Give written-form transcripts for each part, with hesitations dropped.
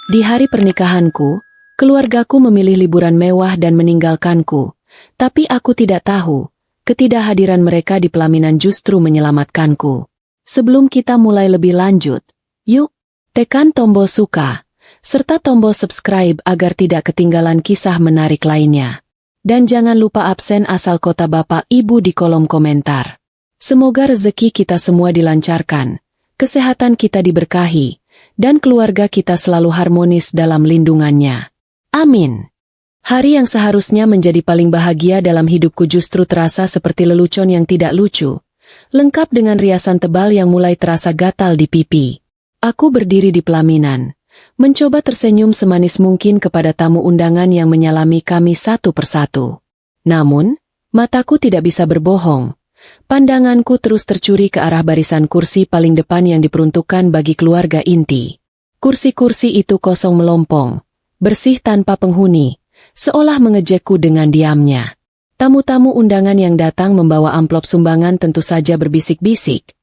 Di hari pernikahanku, keluargaku memilih liburan mewah dan meninggalkanku. Tapi aku tidak tahu, ketidakhadiran mereka di pelaminan justru menyelamatkanku. Sebelum kita mulai lebih lanjut, yuk, tekan tombol suka, serta tombol subscribe agar tidak ketinggalan kisah menarik lainnya. Dan jangan lupa absen asal kota Bapak Ibu di kolom komentar. Semoga rezeki kita semua dilancarkan, kesehatan kita diberkahi, dan keluarga kita selalu harmonis dalam lindungannya. Amin. Hari yang seharusnya menjadi paling bahagia dalam hidupku justru terasa seperti lelucon yang tidak lucu, lengkap dengan riasan tebal yang mulai terasa gatal di pipi. Aku berdiri di pelaminan, mencoba tersenyum semanis mungkin kepada tamu undangan yang menyalami kami satu persatu. Namun, mataku tidak bisa berbohong. Pandanganku terus tercuri ke arah barisan kursi paling depan yang diperuntukkan bagi keluarga inti. Kursi-kursi itu kosong melompong, bersih tanpa penghuni, seolah mengejekku dengan diamnya. Tamu-tamu undangan yang datang membawa amplop sumbangan tentu saja berbisik-bisik.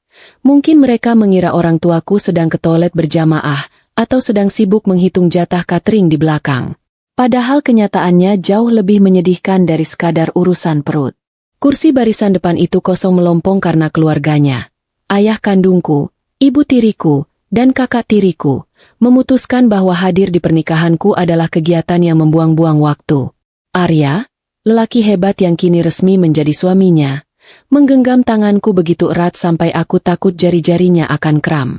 Mungkin mereka mengira orang tuaku sedang ke toilet berjamaah, atau sedang sibuk menghitung jatah catering di belakang. Padahal kenyataannya jauh lebih menyedihkan dari sekadar urusan perut. Kursi barisan depan itu kosong melompong karena keluarganya. Ayah kandungku, ibu tiriku, dan kakak tiriku memutuskan bahwa hadir di pernikahanku adalah kegiatan yang membuang-buang waktu. Arya, lelaki hebat yang kini resmi menjadi suaminya, menggenggam tanganku begitu erat sampai aku takut jari-jarinya akan kram.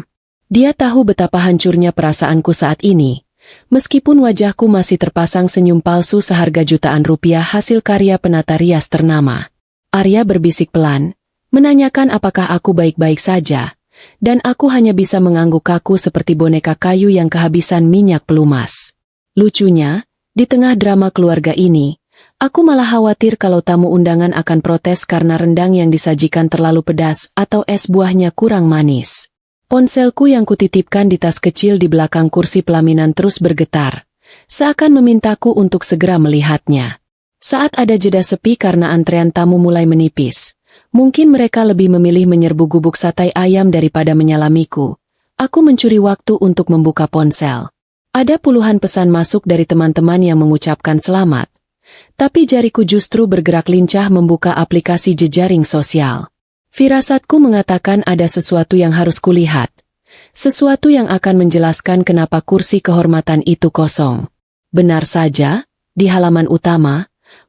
Dia tahu betapa hancurnya perasaanku saat ini, meskipun wajahku masih terpasang senyum palsu seharga jutaan rupiah hasil karya penata rias ternama. Arya berbisik pelan, menanyakan apakah aku baik-baik saja, dan aku hanya bisa mengangguk kaku seperti boneka kayu yang kehabisan minyak pelumas. Lucunya, di tengah drama keluarga ini, aku malah khawatir kalau tamu undangan akan protes karena rendang yang disajikan terlalu pedas atau es buahnya kurang manis. Ponselku yang kutitipkan di tas kecil di belakang kursi pelaminan terus bergetar, seakan memintaku untuk segera melihatnya. Saat ada jeda sepi karena antrean tamu mulai menipis, mungkin mereka lebih memilih menyerbu gubuk sate ayam daripada menyalamiku. Aku mencuri waktu untuk membuka ponsel. Ada puluhan pesan masuk dari teman-teman yang mengucapkan selamat. Tapi jariku justru bergerak lincah membuka aplikasi jejaring sosial. Firasatku mengatakan ada sesuatu yang harus kulihat. Sesuatu yang akan menjelaskan kenapa kursi kehormatan itu kosong. Benar saja, di halaman utama,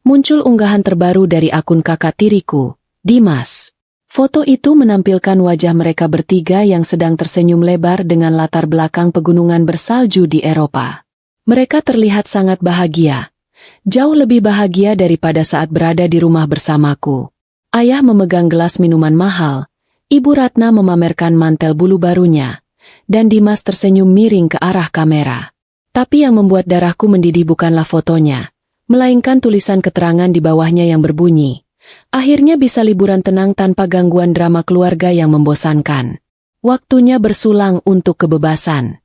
muncul unggahan terbaru dari akun kakak tiriku, Dimas. Foto itu menampilkan wajah mereka bertiga yang sedang tersenyum lebar dengan latar belakang pegunungan bersalju di Eropa. Mereka terlihat sangat bahagia. Jauh lebih bahagia daripada saat berada di rumah bersamaku. Ayah memegang gelas minuman mahal, Ibu Ratna memamerkan mantel bulu barunya, dan Dimas tersenyum miring ke arah kamera. Tapi yang membuat darahku mendidih bukanlah fotonya, melainkan tulisan keterangan di bawahnya yang berbunyi, akhirnya bisa liburan tenang tanpa gangguan drama keluarga yang membosankan. Waktunya bersulang untuk kebebasan.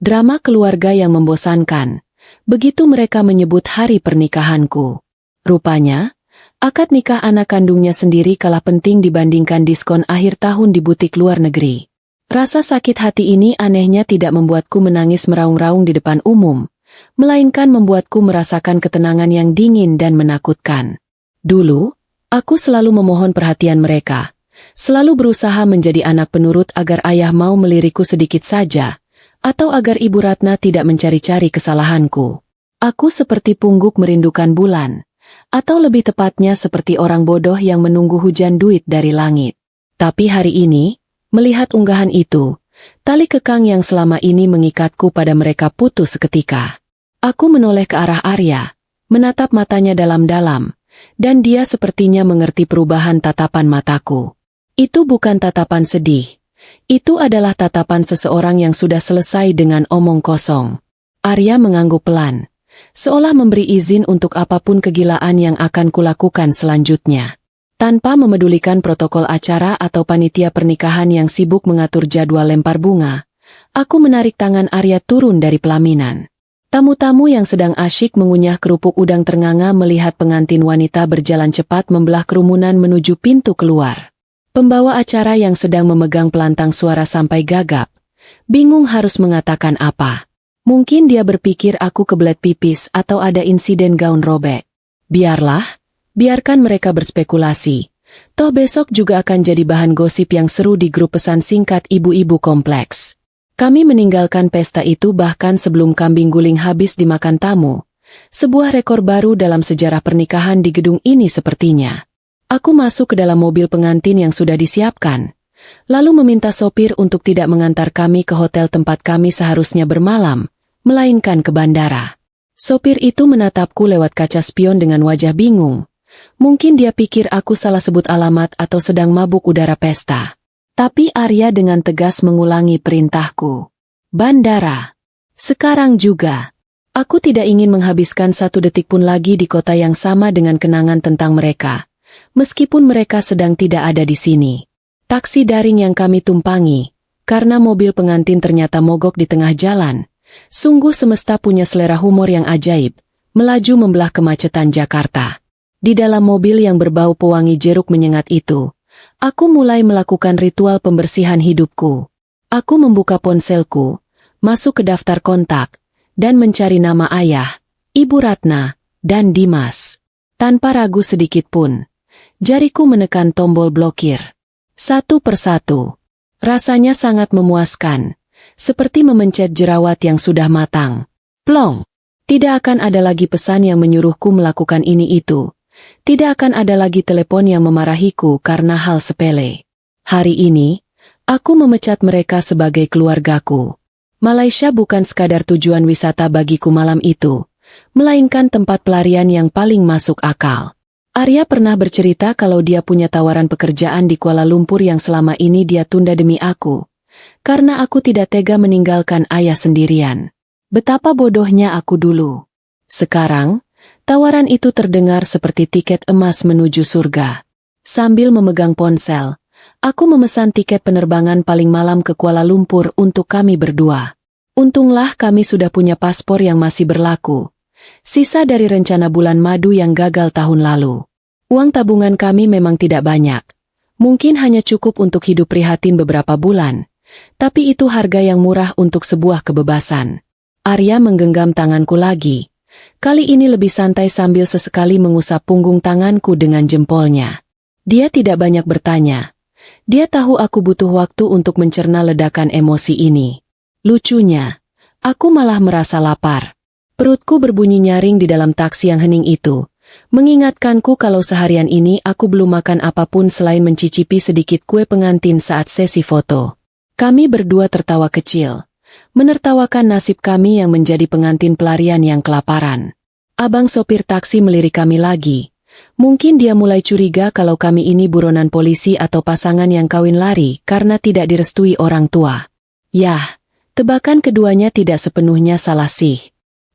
Drama keluarga yang membosankan. Begitu mereka menyebut hari pernikahanku. Rupanya, akad nikah anak kandungnya sendiri kalah penting dibandingkan diskon akhir tahun di butik luar negeri. Rasa sakit hati ini anehnya tidak membuatku menangis meraung-raung di depan umum, melainkan membuatku merasakan ketenangan yang dingin dan menakutkan. Dulu, aku selalu memohon perhatian mereka, selalu berusaha menjadi anak penurut agar ayah mau melirikku sedikit saja, atau agar Ibu Ratna tidak mencari-cari kesalahanku. Aku seperti pungguk merindukan bulan, atau lebih tepatnya seperti orang bodoh yang menunggu hujan duit dari langit. Tapi hari ini, melihat unggahan itu, tali kekang yang selama ini mengikatku pada mereka putus seketika. Aku menoleh ke arah Arya, menatap matanya dalam-dalam, dan dia sepertinya mengerti perubahan tatapan mataku. Itu bukan tatapan sedih. Itu adalah tatapan seseorang yang sudah selesai dengan omong kosong. Arya mengangguk pelan, seolah memberi izin untuk apapun kegilaan yang akan kulakukan selanjutnya. Tanpa memedulikan protokol acara atau panitia pernikahan yang sibuk mengatur jadwal lempar bunga, aku menarik tangan Arya turun dari pelaminan. Tamu-tamu yang sedang asyik mengunyah kerupuk udang ternganga melihat pengantin wanita berjalan cepat membelah kerumunan menuju pintu keluar. Pembawa acara yang sedang memegang pelantang suara sampai gagap, bingung harus mengatakan apa. Mungkin dia berpikir aku kebelet pipis atau ada insiden gaun robek. Biarlah, biarkan mereka berspekulasi. Toh besok juga akan jadi bahan gosip yang seru di grup pesan singkat ibu-ibu kompleks. Kami meninggalkan pesta itu bahkan sebelum kambing guling habis dimakan tamu. Sebuah rekor baru dalam sejarah pernikahan di gedung ini sepertinya. Aku masuk ke dalam mobil pengantin yang sudah disiapkan. Lalu meminta sopir untuk tidak mengantar kami ke hotel tempat kami seharusnya bermalam, melainkan ke bandara. Sopir itu menatapku lewat kaca spion dengan wajah bingung. Mungkin dia pikir aku salah sebut alamat atau sedang mabuk udara pesta. Tapi Arya dengan tegas mengulangi perintahku. Bandara. Sekarang juga. Aku tidak ingin menghabiskan satu detik pun lagi di kota yang sama dengan kenangan tentang mereka. Meskipun mereka sedang tidak ada di sini. Taksi daring yang kami tumpangi, karena mobil pengantin ternyata mogok di tengah jalan. Sungguh semesta punya selera humor yang ajaib, melaju membelah kemacetan Jakarta. Di dalam mobil yang berbau pewangi jeruk menyengat itu, aku mulai melakukan ritual pembersihan hidupku. Aku membuka ponselku, masuk ke daftar kontak, dan mencari nama ayah, Ibu Ratna, dan Dimas. Tanpa ragu sedikit pun, jariku menekan tombol blokir. Satu persatu. Rasanya sangat memuaskan. Seperti memencet jerawat yang sudah matang. Plong! Tidak akan ada lagi pesan yang menyuruhku melakukan ini itu. Tidak akan ada lagi telepon yang memarahiku karena hal sepele. Hari ini, aku memecat mereka sebagai keluargaku. Malaysia bukan sekadar tujuan wisata bagiku malam itu, melainkan tempat pelarian yang paling masuk akal. Arya pernah bercerita kalau dia punya tawaran pekerjaan di Kuala Lumpur yang selama ini dia tunda demi aku. Karena aku tidak tega meninggalkan ayah sendirian. Betapa bodohnya aku dulu. Sekarang, tawaran itu terdengar seperti tiket emas menuju surga. Sambil memegang ponsel, aku memesan tiket penerbangan paling malam ke Kuala Lumpur untuk kami berdua. Untunglah kami sudah punya paspor yang masih berlaku. Sisa dari rencana bulan madu yang gagal tahun lalu. Uang tabungan kami memang tidak banyak. Mungkin hanya cukup untuk hidup prihatin beberapa bulan. Tapi itu harga yang murah untuk sebuah kebebasan. Arya menggenggam tanganku lagi. Kali ini lebih santai sambil sesekali mengusap punggung tanganku dengan jempolnya. Dia tidak banyak bertanya. Dia tahu aku butuh waktu untuk mencerna ledakan emosi ini. Lucunya, aku malah merasa lapar. Perutku berbunyi nyaring di dalam taksi yang hening itu, mengingatkanku kalau seharian ini aku belum makan apapun selain mencicipi sedikit kue pengantin saat sesi foto. Kami berdua tertawa kecil, menertawakan nasib kami yang menjadi pengantin pelarian yang kelaparan. Abang sopir taksi melirik kami lagi. Mungkin dia mulai curiga kalau kami ini buronan polisi atau pasangan yang kawin lari karena tidak direstui orang tua. Yah, tebakan keduanya tidak sepenuhnya salah sih.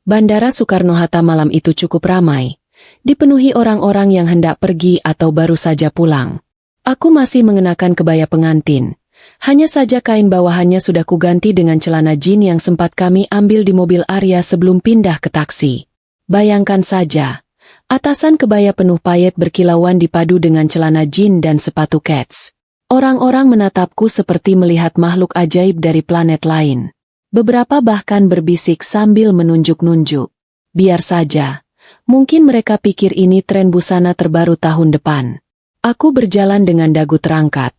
Bandara Soekarno-Hatta malam itu cukup ramai, dipenuhi orang-orang yang hendak pergi atau baru saja pulang. Aku masih mengenakan kebaya pengantin. Hanya saja kain bawahannya sudah kuganti dengan celana jin yang sempat kami ambil di mobil Arya sebelum pindah ke taksi. Bayangkan saja, atasan kebaya penuh payet berkilauan dipadu dengan celana jin dan sepatu kets. Orang-orang menatapku seperti melihat makhluk ajaib dari planet lain. Beberapa bahkan berbisik sambil menunjuk-nunjuk. Biar saja, mungkin mereka pikir ini tren busana terbaru tahun depan. Aku berjalan dengan dagu terangkat.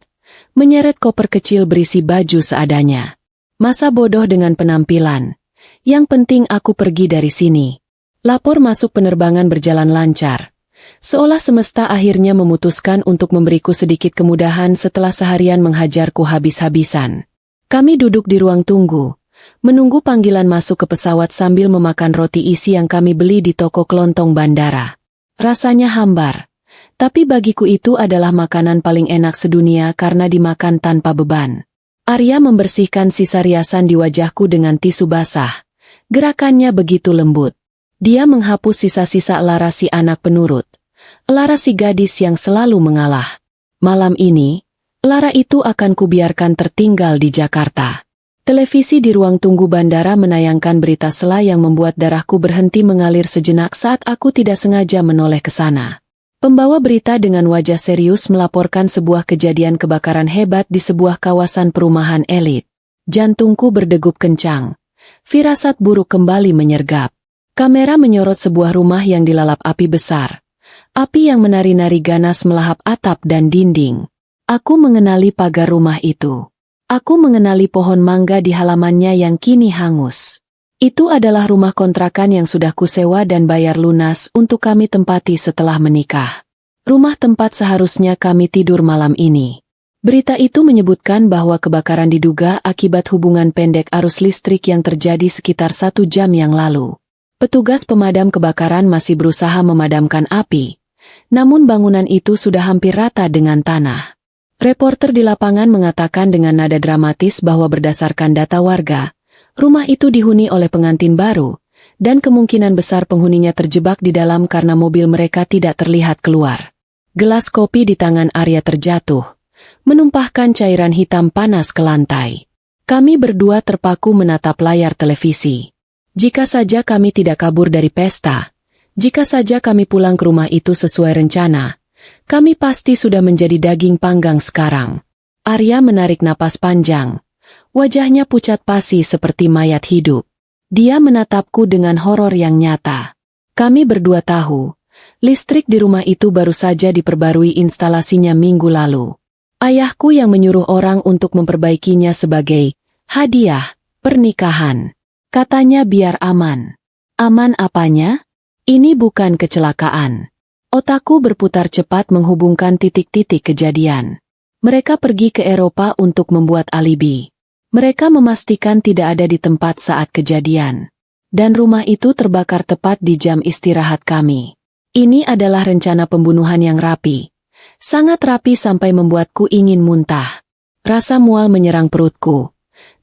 Menyeret koper kecil berisi baju seadanya. Masa bodoh dengan penampilan. Yang penting aku pergi dari sini. Lapor masuk penerbangan berjalan lancar. Seolah semesta akhirnya memutuskan untuk memberiku sedikit kemudahan setelah seharian menghajarku habis-habisan. Kami duduk di ruang tunggu, menunggu panggilan masuk ke pesawat sambil memakan roti isi yang kami beli di toko kelontong bandara. Rasanya hambar. Tapi bagiku itu adalah makanan paling enak sedunia karena dimakan tanpa beban. Arya membersihkan sisa riasan di wajahku dengan tisu basah. Gerakannya begitu lembut. Dia menghapus sisa-sisa elara si anak penurut. Elara si gadis yang selalu mengalah. Malam ini, elara itu akan kubiarkan tertinggal di Jakarta. Televisi di ruang tunggu bandara menayangkan berita sela yang membuat darahku berhenti mengalir sejenak saat aku tidak sengaja menoleh ke sana. Pembawa berita dengan wajah serius melaporkan sebuah kejadian kebakaran hebat di sebuah kawasan perumahan elit. Jantungku berdegup kencang. Firasat buruk kembali menyergap. Kamera menyorot sebuah rumah yang dilalap api besar. Api yang menari-nari ganas melahap atap dan dinding. Aku mengenali pagar rumah itu. Aku mengenali pohon mangga di halamannya yang kini hangus. Itu adalah rumah kontrakan yang sudah kusewa dan bayar lunas untuk kami tempati setelah menikah. Rumah tempat seharusnya kami tidur malam ini. Berita itu menyebutkan bahwa kebakaran diduga akibat hubungan pendek arus listrik yang terjadi sekitar 1 jam yang lalu. Petugas pemadam kebakaran masih berusaha memadamkan api, namun bangunan itu sudah hampir rata dengan tanah. Reporter di lapangan mengatakan dengan nada dramatis bahwa berdasarkan data warga, rumah itu dihuni oleh pengantin baru, dan kemungkinan besar penghuninya terjebak di dalam karena mobil mereka tidak terlihat keluar. Gelas kopi di tangan Arya terjatuh, menumpahkan cairan hitam panas ke lantai. Kami berdua terpaku menatap layar televisi. Jika saja kami tidak kabur dari pesta, jika saja kami pulang ke rumah itu sesuai rencana, kami pasti sudah menjadi daging panggang sekarang. Arya menarik napas panjang. Wajahnya pucat pasi seperti mayat hidup. Dia menatapku dengan horor yang nyata. Kami berdua tahu, listrik di rumah itu baru saja diperbarui instalasinya minggu lalu. Ayahku yang menyuruh orang untuk memperbaikinya sebagai hadiah pernikahan. Katanya biar aman. Aman apanya? Ini bukan kecelakaan. Otakku berputar cepat menghubungkan titik-titik kejadian. Mereka pergi ke Eropa untuk membuat alibi. Mereka memastikan tidak ada di tempat saat kejadian. Dan rumah itu terbakar tepat di jam istirahat kami. Ini adalah rencana pembunuhan yang rapi. Sangat rapi sampai membuatku ingin muntah. Rasa mual menyerang perutku.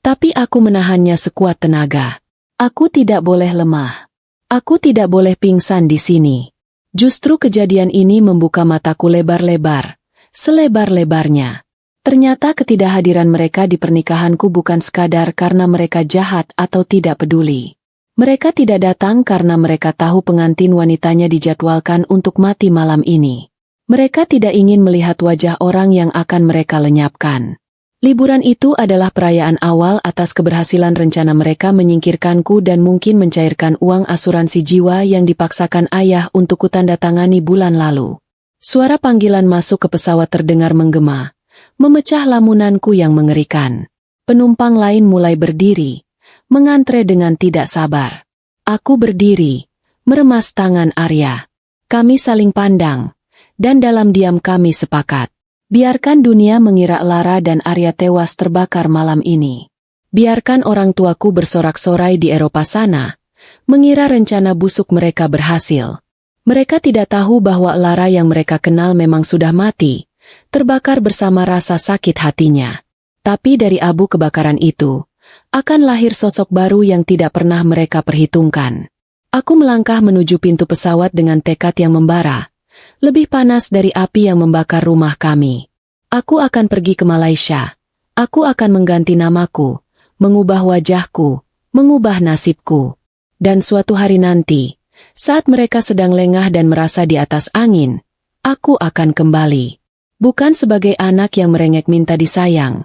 Tapi aku menahannya sekuat tenaga. Aku tidak boleh lemah. Aku tidak boleh pingsan di sini. Justru kejadian ini membuka mataku lebar-lebar. Selebar-lebarnya. Ternyata ketidakhadiran mereka di pernikahanku bukan sekadar karena mereka jahat atau tidak peduli. Mereka tidak datang karena mereka tahu pengantin wanitanya dijadwalkan untuk mati malam ini. Mereka tidak ingin melihat wajah orang yang akan mereka lenyapkan. Liburan itu adalah perayaan awal atas keberhasilan rencana mereka menyingkirkanku dan mungkin mencairkan uang asuransi jiwa yang dipaksakan ayah untuk kutandatangani bulan lalu. Suara panggilan masuk ke pesawat terdengar menggema, memecah lamunanku yang mengerikan. Penumpang lain mulai berdiri, mengantre dengan tidak sabar. Aku berdiri, meremas tangan Arya. Kami saling pandang. Dan dalam diam kami sepakat. Biarkan dunia mengira Lara dan Arya tewas terbakar malam ini. Biarkan orang tuaku bersorak-sorai di Eropa sana, mengira rencana busuk mereka berhasil. Mereka tidak tahu bahwa Lara yang mereka kenal memang sudah mati, terbakar bersama rasa sakit hatinya. Tapi dari abu kebakaran itu, akan lahir sosok baru yang tidak pernah mereka perhitungkan. Aku melangkah menuju pintu pesawat dengan tekad yang membara. Lebih panas dari api yang membakar rumah kami. Aku akan pergi ke Malaysia. Aku akan mengganti namaku, mengubah wajahku, mengubah nasibku. Dan suatu hari nanti, saat mereka sedang lengah dan merasa di atas angin, aku akan kembali. Bukan sebagai anak yang merengek minta disayang,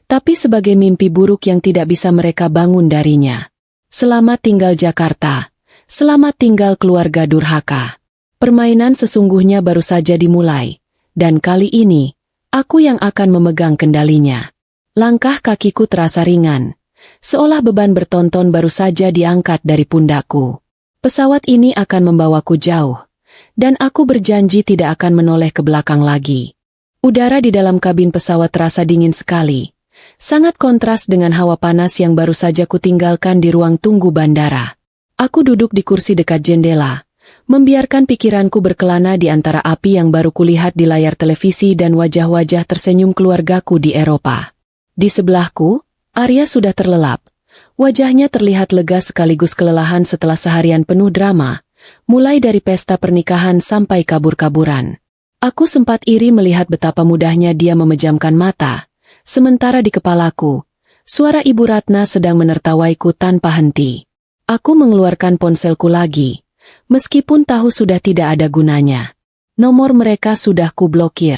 tapi sebagai mimpi buruk yang tidak bisa mereka bangun darinya. Selamat tinggal Jakarta. Selamat tinggal keluarga durhaka. Permainan sesungguhnya baru saja dimulai, dan kali ini, aku yang akan memegang kendalinya. Langkah kakiku terasa ringan, seolah beban bertonton baru saja diangkat dari pundakku. Pesawat ini akan membawaku jauh, dan aku berjanji tidak akan menoleh ke belakang lagi. Udara di dalam kabin pesawat terasa dingin sekali, sangat kontras dengan hawa panas yang baru saja kutinggalkan di ruang tunggu bandara. Aku duduk di kursi dekat jendela, membiarkan pikiranku berkelana di antara api yang baru kulihat di layar televisi dan wajah-wajah tersenyum keluargaku di Eropa. Di sebelahku, Arya sudah terlelap. Wajahnya terlihat lega sekaligus kelelahan setelah seharian penuh drama, mulai dari pesta pernikahan sampai kabur-kaburan. Aku sempat iri melihat betapa mudahnya dia memejamkan mata, sementara di kepalaku, suara Ibu Ratna sedang menertawaiku tanpa henti. Aku mengeluarkan ponselku lagi. Meskipun tahu sudah tidak ada gunanya. Nomor mereka sudah kublokir.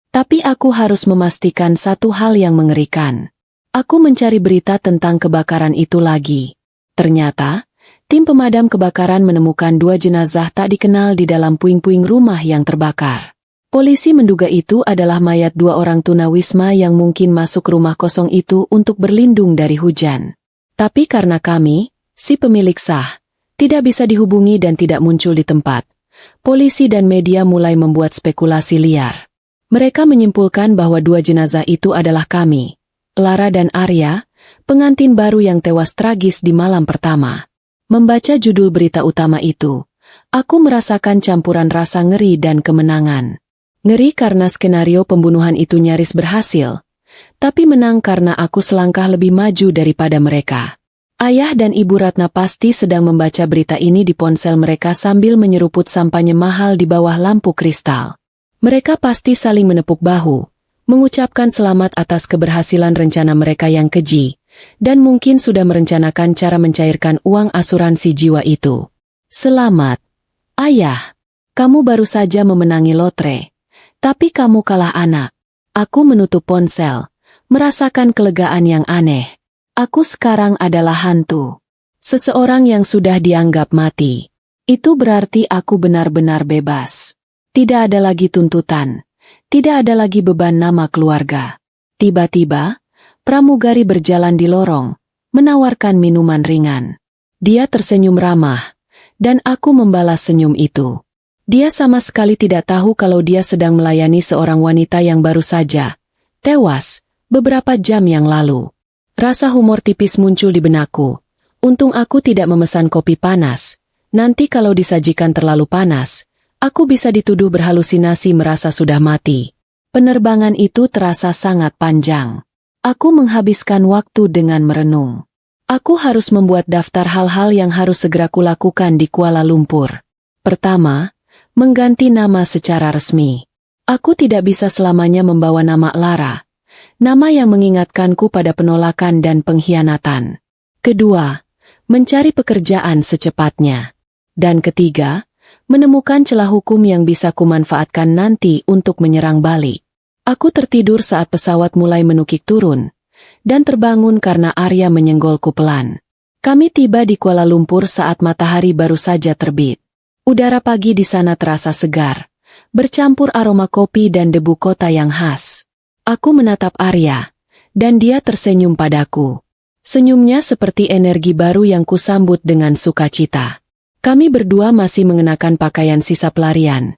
Tapi aku harus memastikan satu hal yang mengerikan. Aku mencari berita tentang kebakaran itu lagi. Ternyata, tim pemadam kebakaran menemukan 2 jenazah tak dikenal di dalam puing-puing rumah yang terbakar. Polisi menduga itu adalah mayat 2 orang tunawisma yang mungkin masuk rumah kosong itu untuk berlindung dari hujan. Tapi karena kami, si pemilik sah, tidak bisa dihubungi dan tidak muncul di tempat, polisi dan media mulai membuat spekulasi liar. Mereka menyimpulkan bahwa 2 jenazah itu adalah kami, Lara dan Arya, pengantin baru yang tewas tragis di malam pertama. Membaca judul berita utama itu, aku merasakan campuran rasa ngeri dan kemenangan. Ngeri karena skenario pembunuhan itu nyaris berhasil, tapi menang karena aku selangkah lebih maju daripada mereka. Ayah dan Ibu Ratna pasti sedang membaca berita ini di ponsel mereka sambil menyeruput sampahnya mahal di bawah lampu kristal. Mereka pasti saling menepuk bahu, mengucapkan selamat atas keberhasilan rencana mereka yang keji, dan mungkin sudah merencanakan cara mencairkan uang asuransi jiwa itu. Selamat, Ayah. Kamu baru saja memenangi lotre. Tapi kamu kalah anak. Aku menutup ponsel, merasakan kelegaan yang aneh. Aku sekarang adalah hantu. Seseorang yang sudah dianggap mati. Itu berarti aku benar-benar bebas. Tidak ada lagi tuntutan. Tidak ada lagi beban nama keluarga. Tiba-tiba, pramugari berjalan di lorong, menawarkan minuman ringan. Dia tersenyum ramah, dan aku membalas senyum itu. Dia sama sekali tidak tahu kalau dia sedang melayani seorang wanita yang baru saja tewas beberapa jam yang lalu. Rasa humor tipis muncul di benakku. Untung aku tidak memesan kopi panas. Nanti kalau disajikan terlalu panas, aku bisa dituduh berhalusinasi merasa sudah mati. Penerbangan itu terasa sangat panjang. Aku menghabiskan waktu dengan merenung. Aku harus membuat daftar hal-hal yang harus segera kulakukan di Kuala Lumpur. Pertama, mengganti nama secara resmi. Aku tidak bisa selamanya membawa nama Lara, nama yang mengingatkanku pada penolakan dan pengkhianatan. Kedua, mencari pekerjaan secepatnya. Dan ketiga, menemukan celah hukum yang bisa kumanfaatkan nanti untuk menyerang balik. Aku tertidur saat pesawat mulai menukik turun, dan terbangun karena Arya menyenggolku pelan. Kami tiba di Kuala Lumpur saat matahari baru saja terbit. Udara pagi di sana terasa segar, bercampur aroma kopi dan debu kota yang khas. Aku menatap Arya, dan dia tersenyum padaku. Senyumnya seperti energi baru yang kusambut dengan sukacita. Kami berdua masih mengenakan pakaian sisa pelarian.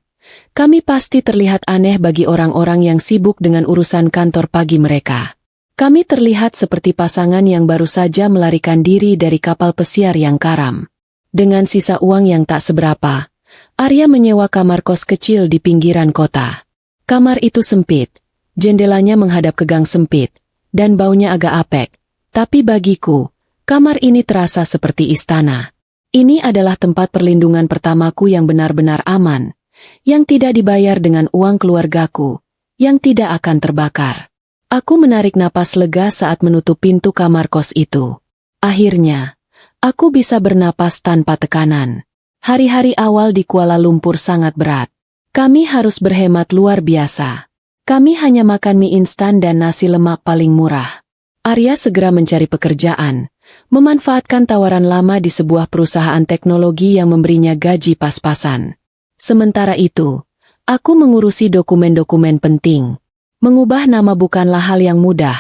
Kami pasti terlihat aneh bagi orang-orang yang sibuk dengan urusan kantor pagi mereka. Kami terlihat seperti pasangan yang baru saja melarikan diri dari kapal pesiar yang karam. Dengan sisa uang yang tak seberapa, Arya menyewa kamar kos kecil di pinggiran kota. Kamar itu sempit, jendelanya menghadap ke gang sempit, dan baunya agak apek. Tapi bagiku, kamar ini terasa seperti istana. Ini adalah tempat perlindungan pertamaku yang benar-benar aman, yang tidak dibayar dengan uang keluargaku, yang tidak akan terbakar. Aku menarik napas lega saat menutup pintu kamar kos itu. Akhirnya, aku bisa bernapas tanpa tekanan. Hari-hari awal di Kuala Lumpur sangat berat. Kami harus berhemat luar biasa. Kami hanya makan mie instan dan nasi lemak paling murah. Arya segera mencari pekerjaan, memanfaatkan tawaran lama di sebuah perusahaan teknologi yang memberinya gaji pas-pasan. Sementara itu, aku mengurusi dokumen-dokumen penting. Mengubah nama bukanlah hal yang mudah,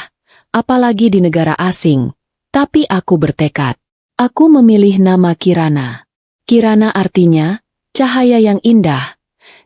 apalagi di negara asing, tapi aku bertekad. Aku memilih nama Kirana. Kirana artinya, cahaya yang indah,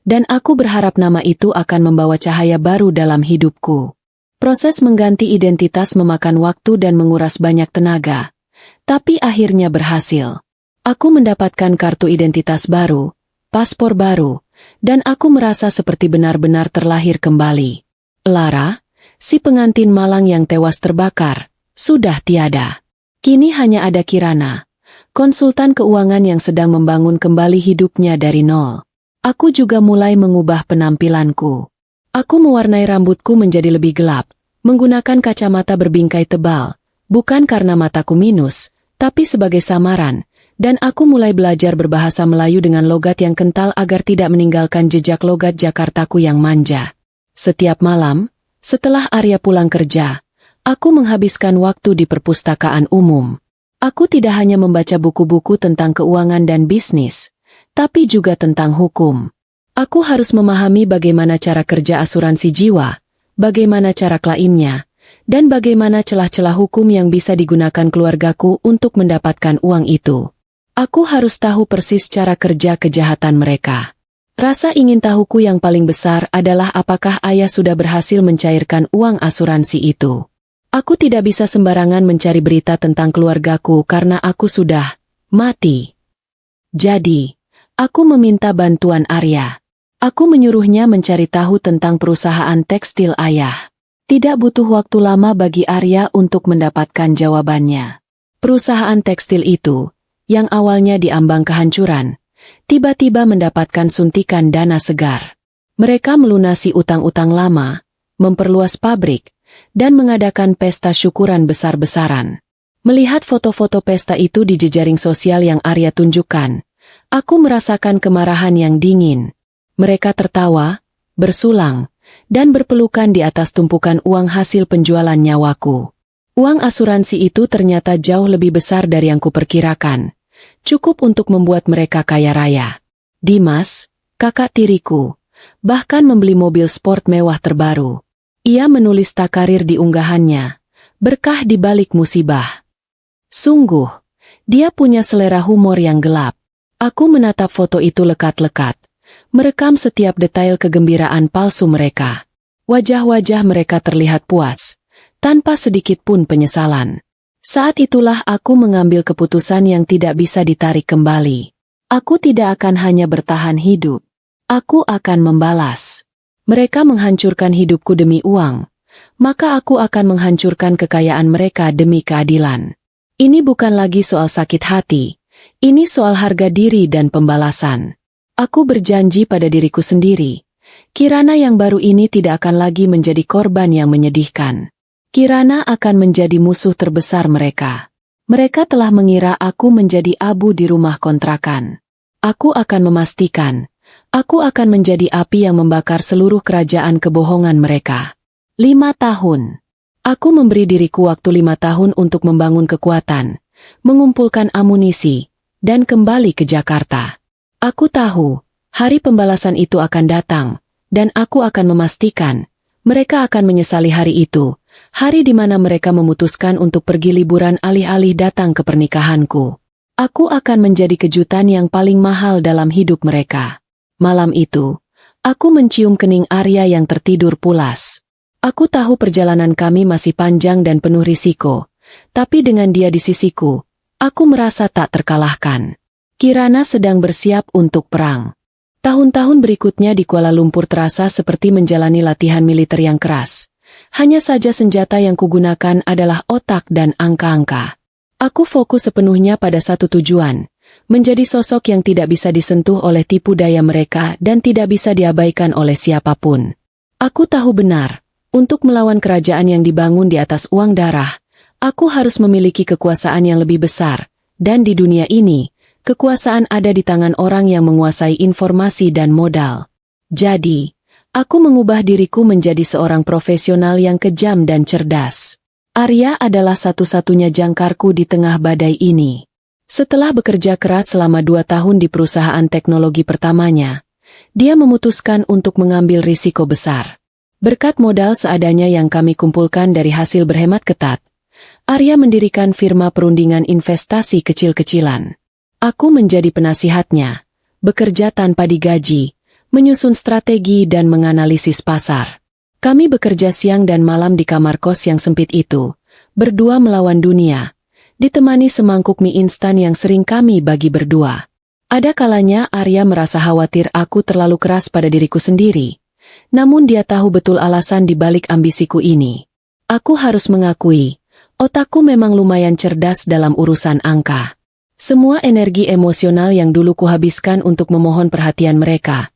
dan aku berharap nama itu akan membawa cahaya baru dalam hidupku. Proses mengganti identitas memakan waktu dan menguras banyak tenaga, tapi akhirnya berhasil. Aku mendapatkan kartu identitas baru, paspor baru, dan aku merasa seperti benar-benar terlahir kembali. Lara, si pengantin malang yang tewas terbakar, sudah tiada. Kini hanya ada Kirana, konsultan keuangan yang sedang membangun kembali hidupnya dari nol. Aku juga mulai mengubah penampilanku. Aku mewarnai rambutku menjadi lebih gelap, menggunakan kacamata berbingkai tebal, bukan karena mataku minus, tapi sebagai samaran, dan aku mulai belajar berbahasa Melayu dengan logat yang kental agar tidak meninggalkan jejak logat Jakartaku yang manja. Setiap malam, setelah Arya pulang kerja, aku menghabiskan waktu di perpustakaan umum. Aku tidak hanya membaca buku-buku tentang keuangan dan bisnis, tapi juga tentang hukum. Aku harus memahami bagaimana cara kerja asuransi jiwa, bagaimana cara klaimnya, dan bagaimana celah-celah hukum yang bisa digunakan keluargaku untuk mendapatkan uang itu. Aku harus tahu persis cara kerja kejahatan mereka. Rasa ingin tahuku yang paling besar adalah apakah ayah sudah berhasil mencairkan uang asuransi itu. Aku tidak bisa sembarangan mencari berita tentang keluargaku karena aku sudah mati. Jadi, aku meminta bantuan Arya. Aku menyuruhnya mencari tahu tentang perusahaan tekstil ayah. Tidak butuh waktu lama bagi Arya untuk mendapatkan jawabannya. Perusahaan tekstil itu, yang awalnya diambang kehancuran, tiba-tiba mendapatkan suntikan dana segar. Mereka melunasi utang-utang lama, memperluas pabrik, dan mengadakan pesta syukuran besar-besaran. Melihat foto-foto pesta itu di jejaring sosial yang Arya tunjukkan, aku merasakan kemarahan yang dingin. Mereka tertawa, bersulang, dan berpelukan di atas tumpukan uang hasil penjualan nyawaku. Uang asuransi itu ternyata jauh lebih besar dari yang kuperkirakan. Cukup untuk membuat mereka kaya raya. Dimas, kakak tiriku, bahkan membeli mobil sport mewah terbaru. Ia menulis takarir di unggahannya, berkah di balik musibah. Sungguh, dia punya selera humor yang gelap. Aku menatap foto itu lekat-lekat, merekam setiap detail kegembiraan palsu mereka. Wajah-wajah mereka terlihat puas, tanpa sedikit pun penyesalan. Saat itulah aku mengambil keputusan yang tidak bisa ditarik kembali. Aku tidak akan hanya bertahan hidup. Aku akan membalas. Mereka menghancurkan hidupku demi uang, maka aku akan menghancurkan kekayaan mereka demi keadilan. Ini bukan lagi soal sakit hati, ini soal harga diri dan pembalasan. Aku berjanji pada diriku sendiri, Kirana yang baru ini tidak akan lagi menjadi korban yang menyedihkan. Kirana akan menjadi musuh terbesar mereka. Mereka telah mengira aku menjadi abu di rumah kontrakan. Aku akan memastikan, aku akan menjadi api yang membakar seluruh kerajaan kebohongan mereka. 5 tahun. Aku memberi diriku waktu 5 tahun untuk membangun kekuatan, mengumpulkan amunisi, dan kembali ke Jakarta. Aku tahu, hari pembalasan itu akan datang, dan aku akan memastikan, mereka akan menyesali hari itu, hari di mana mereka memutuskan untuk pergi liburan alih-alih datang ke pernikahanku. Aku akan menjadi kejutan yang paling mahal dalam hidup mereka. Malam itu, aku mencium kening Arya yang tertidur pulas. Aku tahu perjalanan kami masih panjang dan penuh risiko, tapi dengan dia di sisiku, aku merasa tak terkalahkan. Kirana sedang bersiap untuk perang. Tahun-tahun berikutnya di Kuala Lumpur terasa seperti menjalani latihan militer yang keras. Hanya saja senjata yang kugunakan adalah otak dan angka-angka. Aku fokus sepenuhnya pada satu tujuan, menjadi sosok yang tidak bisa disentuh oleh tipu daya mereka dan tidak bisa diabaikan oleh siapapun. Aku tahu benar, untuk melawan kerajaan yang dibangun di atas uang darah, aku harus memiliki kekuasaan yang lebih besar, dan di dunia ini, kekuasaan ada di tangan orang yang menguasai informasi dan modal. Jadi, aku mengubah diriku menjadi seorang profesional yang kejam dan cerdas. Arya adalah satu-satunya jangkarku di tengah badai ini. Setelah bekerja keras selama 2 tahun di perusahaan teknologi pertamanya, dia memutuskan untuk mengambil risiko besar. Berkat modal seadanya yang kami kumpulkan dari hasil berhemat ketat, Arya mendirikan firma perundingan investasi kecil-kecilan. Aku menjadi penasihatnya, bekerja tanpa digaji, menyusun strategi dan menganalisis pasar. Kami bekerja siang dan malam di kamar kos yang sempit itu, berdua melawan dunia, ditemani semangkuk mie instan yang sering kami bagi berdua. Ada kalanya Arya merasa khawatir aku terlalu keras pada diriku sendiri, namun dia tahu betul alasan di balik ambisiku ini. Aku harus mengakui, otakku memang lumayan cerdas dalam urusan angka. Semua energi emosional yang dulu kuhabiskan untuk memohon perhatian mereka,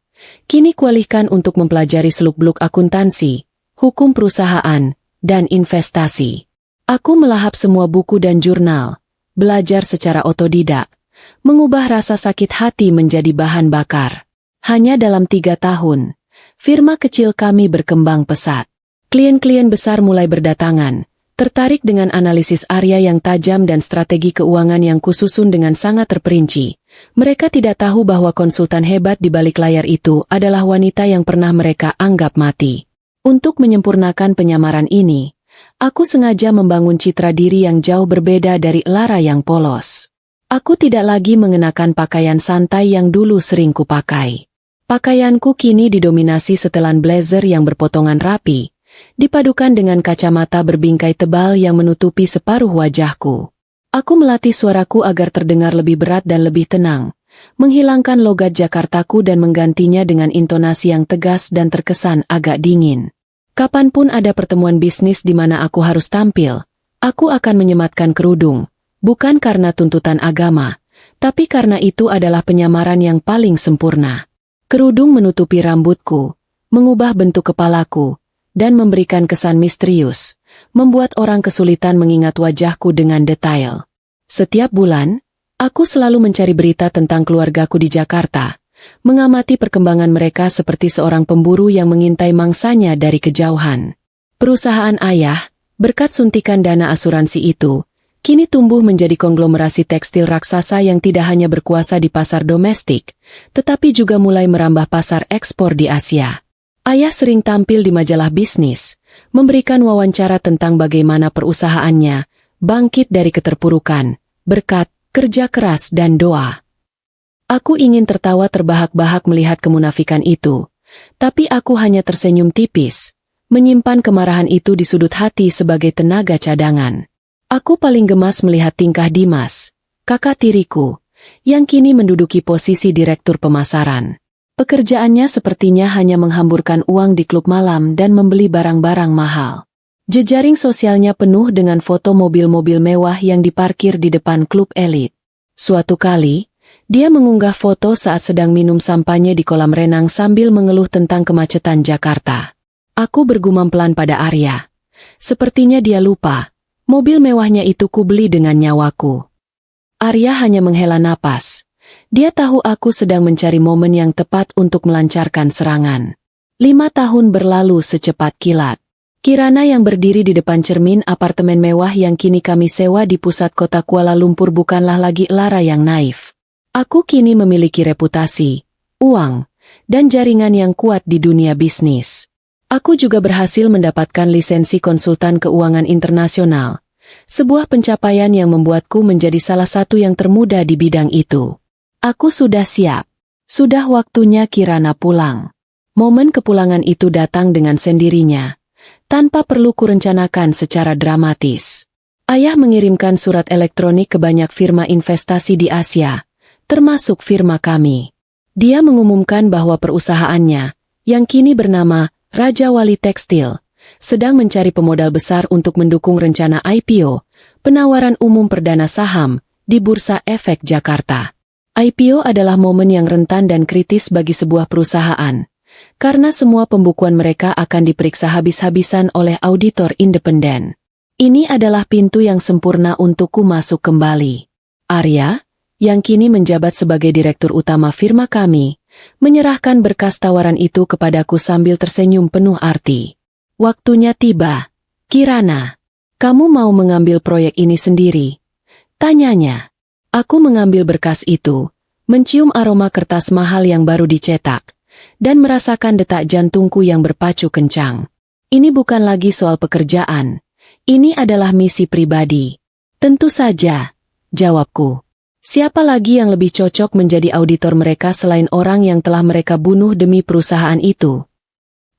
kini kualihkan untuk mempelajari seluk-beluk akuntansi, hukum perusahaan, dan investasi. Aku melahap semua buku dan jurnal, belajar secara otodidak, mengubah rasa sakit hati menjadi bahan bakar. Hanya dalam 3 tahun, firma kecil kami berkembang pesat. Klien-klien besar mulai berdatangan, Tertarik dengan analisis Arya yang tajam dan strategi keuangan yang kususun dengan sangat terperinci. Mereka tidak tahu bahwa konsultan hebat di balik layar itu adalah wanita yang pernah mereka anggap mati. Untuk menyempurnakan penyamaran ini, aku sengaja membangun citra diri yang jauh berbeda dari Lara yang polos. Aku tidak lagi mengenakan pakaian santai yang dulu sering kupakai. Pakaianku kini didominasi setelan blazer yang berpotongan rapi, dipadukan dengan kacamata berbingkai tebal yang menutupi separuh wajahku. Aku melatih suaraku agar terdengar lebih berat dan lebih tenang, menghilangkan logat Jakartaku dan menggantinya dengan intonasi yang tegas dan terkesan agak dingin. Kapanpun ada pertemuan bisnis di mana aku harus tampil, aku akan menyematkan kerudung, bukan karena tuntutan agama, tapi karena itu adalah penyamaran yang paling sempurna. Kerudung menutupi rambutku, mengubah bentuk kepalaku, dan memberikan kesan misterius, membuat orang kesulitan mengingat wajahku dengan detail. Setiap bulan, aku selalu mencari berita tentang keluargaku di Jakarta, mengamati perkembangan mereka seperti seorang pemburu yang mengintai mangsanya dari kejauhan. Perusahaan ayah, berkat suntikan dana asuransi itu, kini tumbuh menjadi konglomerasi tekstil raksasa yang tidak hanya berkuasa di pasar domestik, tetapi juga mulai merambah pasar ekspor di Asia. Ayah sering tampil di majalah bisnis, memberikan wawancara tentang bagaimana perusahaannya bangkit dari keterpurukan, berkat kerja keras dan doa. Aku ingin tertawa terbahak-bahak melihat kemunafikan itu, tapi aku hanya tersenyum tipis, menyimpan kemarahan itu di sudut hati sebagai tenaga cadangan. Aku paling gemas melihat tingkah Dimas, kakak tiriku, yang kini menduduki posisi direktur pemasaran. Pekerjaannya sepertinya hanya menghamburkan uang di klub malam dan membeli barang-barang mahal. Jejaring sosialnya penuh dengan foto mobil-mobil mewah yang diparkir di depan klub elit. Suatu kali, dia mengunggah foto saat sedang minum sampanye di kolam renang sambil mengeluh tentang kemacetan Jakarta. Aku bergumam pelan pada Arya. Sepertinya dia lupa. Mobil mewahnya itu kubeli dengan nyawaku. Arya hanya menghela napas. Dia tahu aku sedang mencari momen yang tepat untuk melancarkan serangan. 5 tahun berlalu secepat kilat. Kirana yang berdiri di depan cermin apartemen mewah yang kini kami sewa di pusat kota Kuala Lumpur bukanlah lagi Lara yang naif. Aku kini memiliki reputasi, uang, dan jaringan yang kuat di dunia bisnis. Aku juga berhasil mendapatkan lisensi konsultan keuangan internasional, sebuah pencapaian yang membuatku menjadi salah satu yang termuda di bidang itu. Aku sudah siap. Sudah waktunya Kirana pulang. Momen kepulangan itu datang dengan sendirinya, tanpa perlu kurencanakan secara dramatis. Ayah mengirimkan surat elektronik ke banyak firma investasi di Asia, termasuk firma kami. Dia mengumumkan bahwa perusahaannya, yang kini bernama Raja Wali Tekstil, sedang mencari pemodal besar untuk mendukung rencana IPO, penawaran umum perdana saham, di Bursa Efek Jakarta. IPO adalah momen yang rentan dan kritis bagi sebuah perusahaan, karena semua pembukuan mereka akan diperiksa habis-habisan oleh auditor independen. Ini adalah pintu yang sempurna untukku masuk kembali. Arya, yang kini menjabat sebagai direktur utama firma kami, menyerahkan berkas tawaran itu kepadaku sambil tersenyum penuh arti. Waktunya tiba. Kirana, kamu mau mengambil proyek ini sendiri? Tanyanya. Aku mengambil berkas itu, mencium aroma kertas mahal yang baru dicetak, dan merasakan detak jantungku yang berpacu kencang. Ini bukan lagi soal pekerjaan. Ini adalah misi pribadi. Tentu saja, jawabku. Siapa lagi yang lebih cocok menjadi auditor mereka selain orang yang telah mereka bunuh demi perusahaan itu?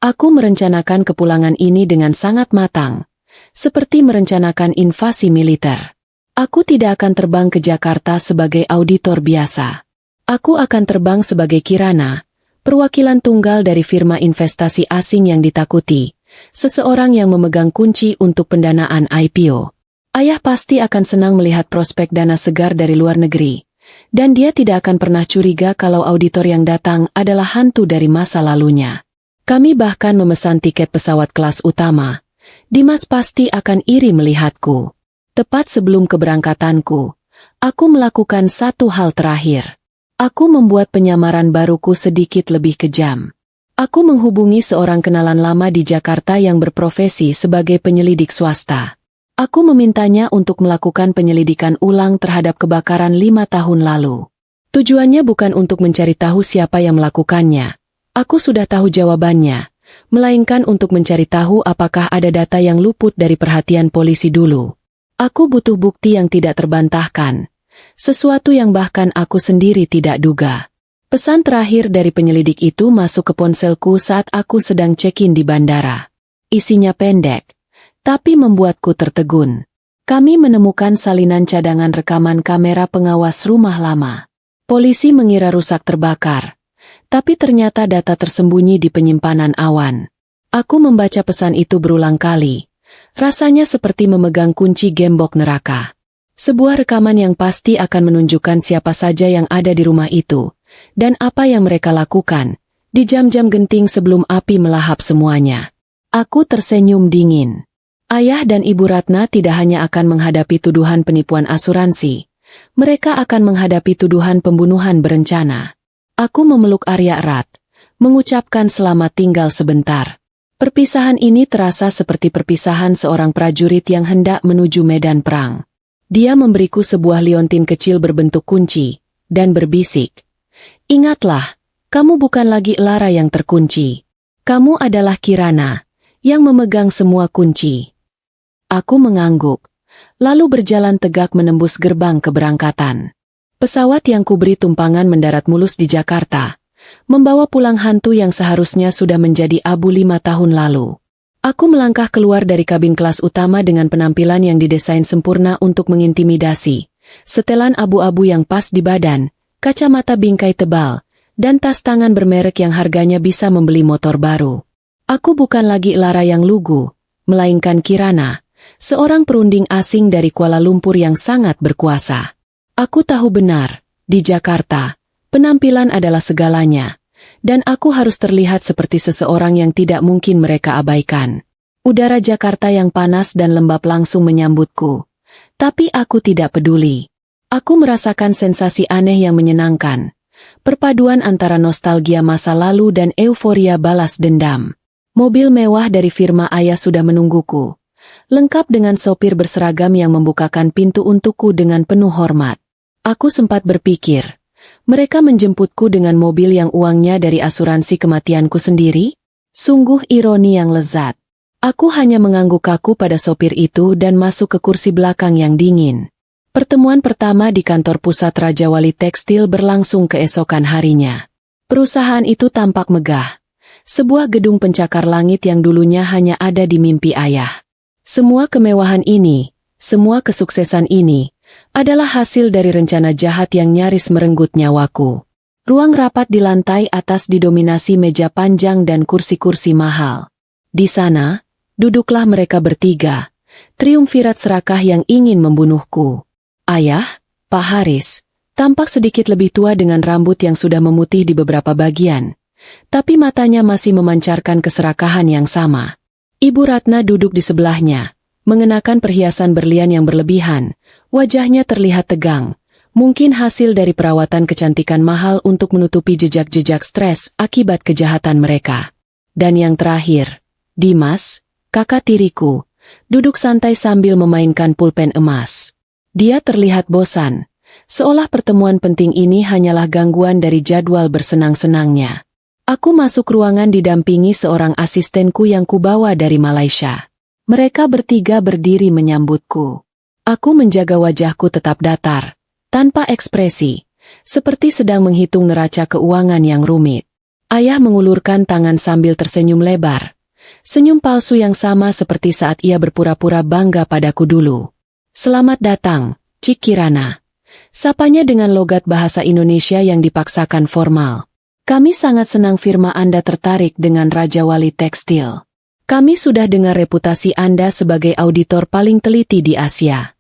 Aku merencanakan kepulangan ini dengan sangat matang, seperti merencanakan invasi militer. Aku tidak akan terbang ke Jakarta sebagai auditor biasa. Aku akan terbang sebagai Kirana, perwakilan tunggal dari firma investasi asing yang ditakuti, seseorang yang memegang kunci untuk pendanaan IPO. Ayah pasti akan senang melihat prospek dana segar dari luar negeri, dan dia tidak akan pernah curiga kalau auditor yang datang adalah hantu dari masa lalunya. Kami bahkan memesan tiket pesawat kelas utama. Dimas pasti akan iri melihatku. Tepat sebelum keberangkatanku, aku melakukan satu hal terakhir. Aku membuat penyamaran baruku sedikit lebih kejam. Aku menghubungi seorang kenalan lama di Jakarta yang berprofesi sebagai penyelidik swasta. Aku memintanya untuk melakukan penyelidikan ulang terhadap kebakaran 5 tahun lalu. Tujuannya bukan untuk mencari tahu siapa yang melakukannya. Aku sudah tahu jawabannya, melainkan untuk mencari tahu apakah ada data yang luput dari perhatian polisi dulu. Aku butuh bukti yang tidak terbantahkan, sesuatu yang bahkan aku sendiri tidak duga. Pesan terakhir dari penyelidik itu masuk ke ponselku saat aku sedang check-in di bandara. Isinya pendek, tapi membuatku tertegun. Kami menemukan salinan cadangan rekaman kamera pengawas rumah lama. Polisi mengira rusak terbakar, tapi ternyata data tersembunyi di penyimpanan awan. Aku membaca pesan itu berulang kali. Rasanya seperti memegang kunci gembok neraka. Sebuah rekaman yang pasti akan menunjukkan siapa saja yang ada di rumah itu, dan apa yang mereka lakukan, di jam-jam genting sebelum api melahap semuanya. Aku tersenyum dingin. Ayah dan Ibu Ratna tidak hanya akan menghadapi tuduhan penipuan asuransi, mereka akan menghadapi tuduhan pembunuhan berencana. Aku memeluk Arya erat, mengucapkan selamat tinggal sebentar. Perpisahan ini terasa seperti perpisahan seorang prajurit yang hendak menuju medan perang. Dia memberiku sebuah liontin kecil berbentuk kunci, dan berbisik, "Ingatlah, kamu bukan lagi Lara yang terkunci. Kamu adalah Kirana, yang memegang semua kunci." Aku mengangguk, lalu berjalan tegak menembus gerbang keberangkatan. Pesawat yang kuberi tumpangan mendarat mulus di Jakarta, membawa pulang hantu yang seharusnya sudah menjadi abu 5 tahun lalu. Aku melangkah keluar dari kabin kelas utama dengan penampilan yang didesain sempurna untuk mengintimidasi. Setelan abu-abu yang pas di badan, kacamata bingkai tebal, dan tas tangan bermerek yang harganya bisa membeli motor baru. Aku bukan lagi Lara yang lugu, melainkan Kirana, seorang perunding asing dari Kuala Lumpur yang sangat berkuasa. Aku tahu benar, di Jakarta, penampilan adalah segalanya, dan aku harus terlihat seperti seseorang yang tidak mungkin mereka abaikan. Udara Jakarta yang panas dan lembab langsung menyambutku, tapi aku tidak peduli. Aku merasakan sensasi aneh yang menyenangkan, perpaduan antara nostalgia masa lalu dan euforia balas dendam. Mobil mewah dari firma ayah sudah menungguku, lengkap dengan sopir berseragam yang membukakan pintu untukku dengan penuh hormat. Aku sempat berpikir, mereka menjemputku dengan mobil yang uangnya dari asuransi kematianku sendiri? Sungguh ironi yang lezat. Aku hanya mengangguk kaku pada sopir itu dan masuk ke kursi belakang yang dingin. Pertemuan pertama di kantor pusat Raja Wali Tekstil berlangsung keesokan harinya. Perusahaan itu tampak megah. Sebuah gedung pencakar langit yang dulunya hanya ada di mimpi ayah. Semua kemewahan ini, semua kesuksesan ini, adalah hasil dari rencana jahat yang nyaris merenggut nyawaku. Ruang rapat di lantai atas didominasi meja panjang dan kursi-kursi mahal. Di sana, duduklah mereka bertiga, triumvirat serakah yang ingin membunuhku. Ayah, Pak Haris, tampak sedikit lebih tua dengan rambut yang sudah memutih di beberapa bagian, tapi matanya masih memancarkan keserakahan yang sama. Ibu Ratna duduk di sebelahnya, mengenakan perhiasan berlian yang berlebihan, wajahnya terlihat tegang, mungkin hasil dari perawatan kecantikan mahal untuk menutupi jejak-jejak stres akibat kejahatan mereka. Dan yang terakhir, Dimas, kakak tiriku, duduk santai sambil memainkan pulpen emas. Dia terlihat bosan, seolah pertemuan penting ini hanyalah gangguan dari jadwal bersenang-senangnya. Aku masuk ruangan didampingi seorang asistenku yang kubawa dari Malaysia. Mereka bertiga berdiri menyambutku. Aku menjaga wajahku tetap datar, tanpa ekspresi, seperti sedang menghitung neraca keuangan yang rumit. Ayah mengulurkan tangan sambil tersenyum lebar. Senyum palsu yang sama seperti saat ia berpura-pura bangga padaku dulu. "Selamat datang, Cik Kirana." Sapanya dengan logat bahasa Indonesia yang dipaksakan formal. "Kami sangat senang firma Anda tertarik dengan Raja Wali Tekstil. Kami sudah dengar reputasi Anda sebagai auditor paling teliti di Asia."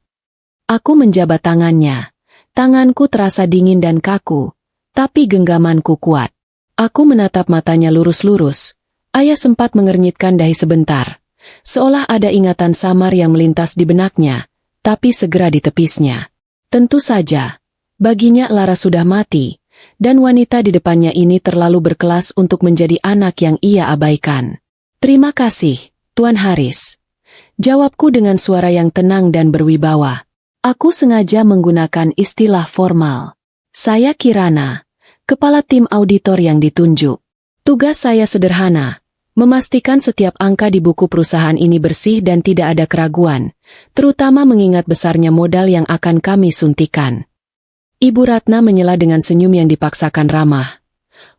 Aku menjabat tangannya. Tanganku terasa dingin dan kaku, tapi genggamanku kuat. Aku menatap matanya lurus-lurus. Ayah sempat mengernyitkan dahi sebentar, seolah ada ingatan samar yang melintas di benaknya, tapi segera ditepisnya. Tentu saja, baginya Lara sudah mati, dan wanita di depannya ini terlalu berkelas untuk menjadi anak yang ia abaikan. "Terima kasih, Tuan Haris." Jawabku dengan suara yang tenang dan berwibawa. Aku sengaja menggunakan istilah formal. Saya Kirana, kepala tim auditor yang ditunjuk. Tugas saya sederhana, memastikan setiap angka di buku perusahaan ini bersih dan tidak ada keraguan, terutama mengingat besarnya modal yang akan kami suntikan. Ibu Ratna menyela dengan senyum yang dipaksakan ramah.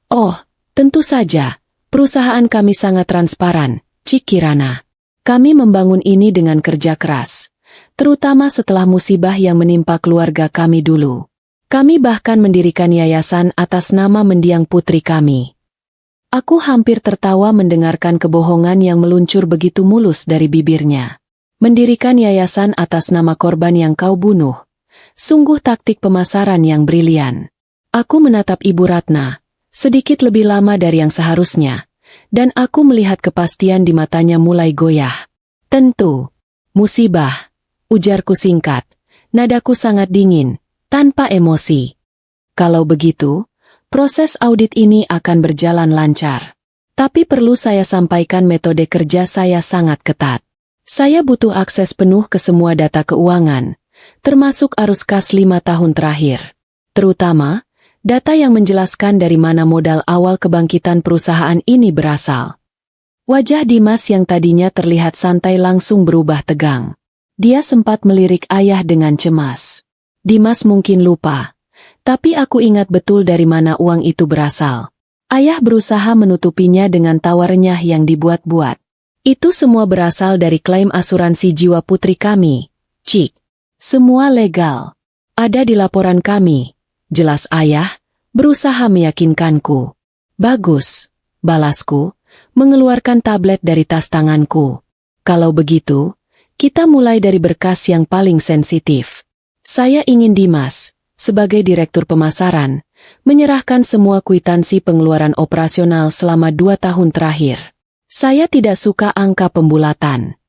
Oh, tentu saja, perusahaan kami sangat transparan, Cik Kirana. Kami membangun ini dengan kerja keras, terutama setelah musibah yang menimpa keluarga kami dulu. Kami bahkan mendirikan yayasan atas nama mendiang putri kami. Aku hampir tertawa mendengarkan kebohongan yang meluncur begitu mulus dari bibirnya. Mendirikan yayasan atas nama korban yang kau bunuh. Sungguh taktik pemasaran yang brilian. Aku menatap Ibu Ratna, sedikit lebih lama dari yang seharusnya, dan aku melihat kepastian di matanya mulai goyah. Tentu, musibah, ujarku singkat, nadaku sangat dingin, tanpa emosi. Kalau begitu, proses audit ini akan berjalan lancar. Tapi perlu saya sampaikan metode kerja saya sangat ketat. Saya butuh akses penuh ke semua data keuangan, termasuk arus kas 5 tahun terakhir. Terutama, data yang menjelaskan dari mana modal awal kebangkitan perusahaan ini berasal. Wajah Dimas yang tadinya terlihat santai langsung berubah tegang. Dia sempat melirik ayah dengan cemas. Dimas mungkin lupa, tapi aku ingat betul dari mana uang itu berasal. Ayah berusaha menutupinya dengan tawa renyah yang dibuat-buat. Itu semua berasal dari klaim asuransi jiwa putri kami, Cik. Semua legal. Ada di laporan kami. Jelas ayah, berusaha meyakinkanku. Bagus, balasku, mengeluarkan tablet dari tas tanganku. Kalau begitu, kita mulai dari berkas yang paling sensitif. Saya ingin Dimas, sebagai direktur pemasaran, menyerahkan semua kwitansi pengeluaran operasional selama 2 tahun terakhir. Saya tidak suka angka pembulatan.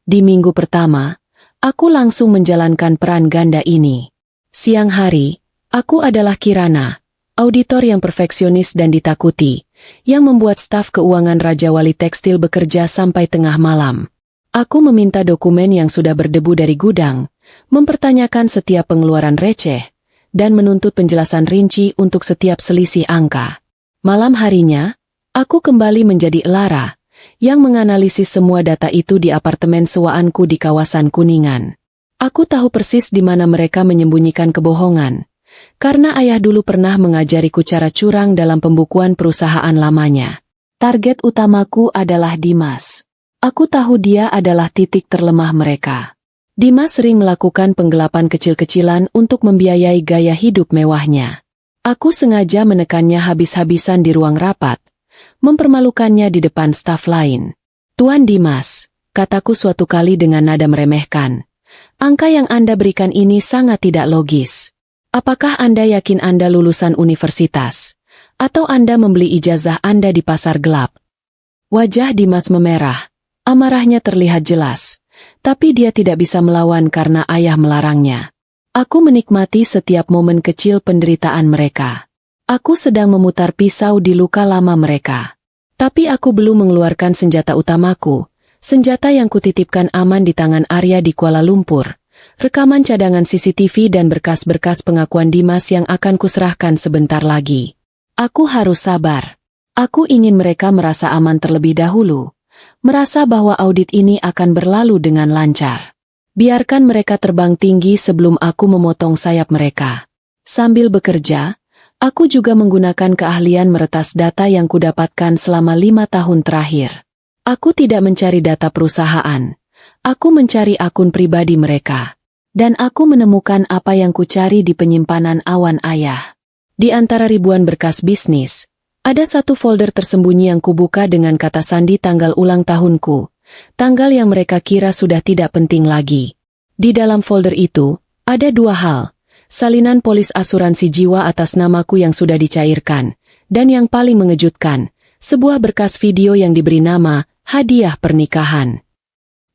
Di minggu pertama, aku langsung menjalankan peran ganda ini. Siang hari, aku adalah Kirana, auditor yang perfeksionis dan ditakuti, yang membuat staf keuangan Raja Wali Tekstil bekerja sampai tengah malam. Aku meminta dokumen yang sudah berdebu dari gudang, mempertanyakan setiap pengeluaran receh, dan menuntut penjelasan rinci untuk setiap selisih angka. Malam harinya, aku kembali menjadi Lara, yang menganalisis semua data itu di apartemen sewaanku di kawasan Kuningan. Aku tahu persis di mana mereka menyembunyikan kebohongan, karena ayah dulu pernah mengajariku cara curang dalam pembukuan perusahaan lamanya. Target utamaku adalah Dimas. Aku tahu dia adalah titik terlemah mereka. Dimas sering melakukan penggelapan kecil-kecilan untuk membiayai gaya hidup mewahnya. Aku sengaja menekannya habis-habisan di ruang rapat, mempermalukannya di depan staf lain. Tuan Dimas, kataku suatu kali dengan nada meremehkan, angka yang Anda berikan ini sangat tidak logis. Apakah Anda yakin Anda lulusan universitas? Atau Anda membeli ijazah Anda di pasar gelap? Wajah Dimas memerah, amarahnya terlihat jelas, tapi dia tidak bisa melawan karena ayah melarangnya. Aku menikmati setiap momen kecil penderitaan mereka. Aku sedang memutar pisau di luka lama mereka. Tapi aku belum mengeluarkan senjata utamaku, senjata yang kutitipkan aman di tangan Arya di Kuala Lumpur, rekaman cadangan CCTV dan berkas-berkas pengakuan Dimas yang akan kuserahkan sebentar lagi. Aku harus sabar. Aku ingin mereka merasa aman terlebih dahulu, merasa bahwa audit ini akan berlalu dengan lancar. Biarkan mereka terbang tinggi sebelum aku memotong sayap mereka. Sambil bekerja, aku juga menggunakan keahlian meretas data yang kudapatkan selama 5 tahun terakhir. Aku tidak mencari data perusahaan. Aku mencari akun pribadi mereka. Dan aku menemukan apa yang kucari di penyimpanan awan ayah. Di antara ribuan berkas bisnis, ada satu folder tersembunyi yang kubuka dengan kata sandi tanggal ulang tahunku. Tanggal yang mereka kira sudah tidak penting lagi. Di dalam folder itu, ada 2 hal. Salinan polis asuransi jiwa atas namaku yang sudah dicairkan, dan yang paling mengejutkan, sebuah berkas video yang diberi nama hadiah pernikahan.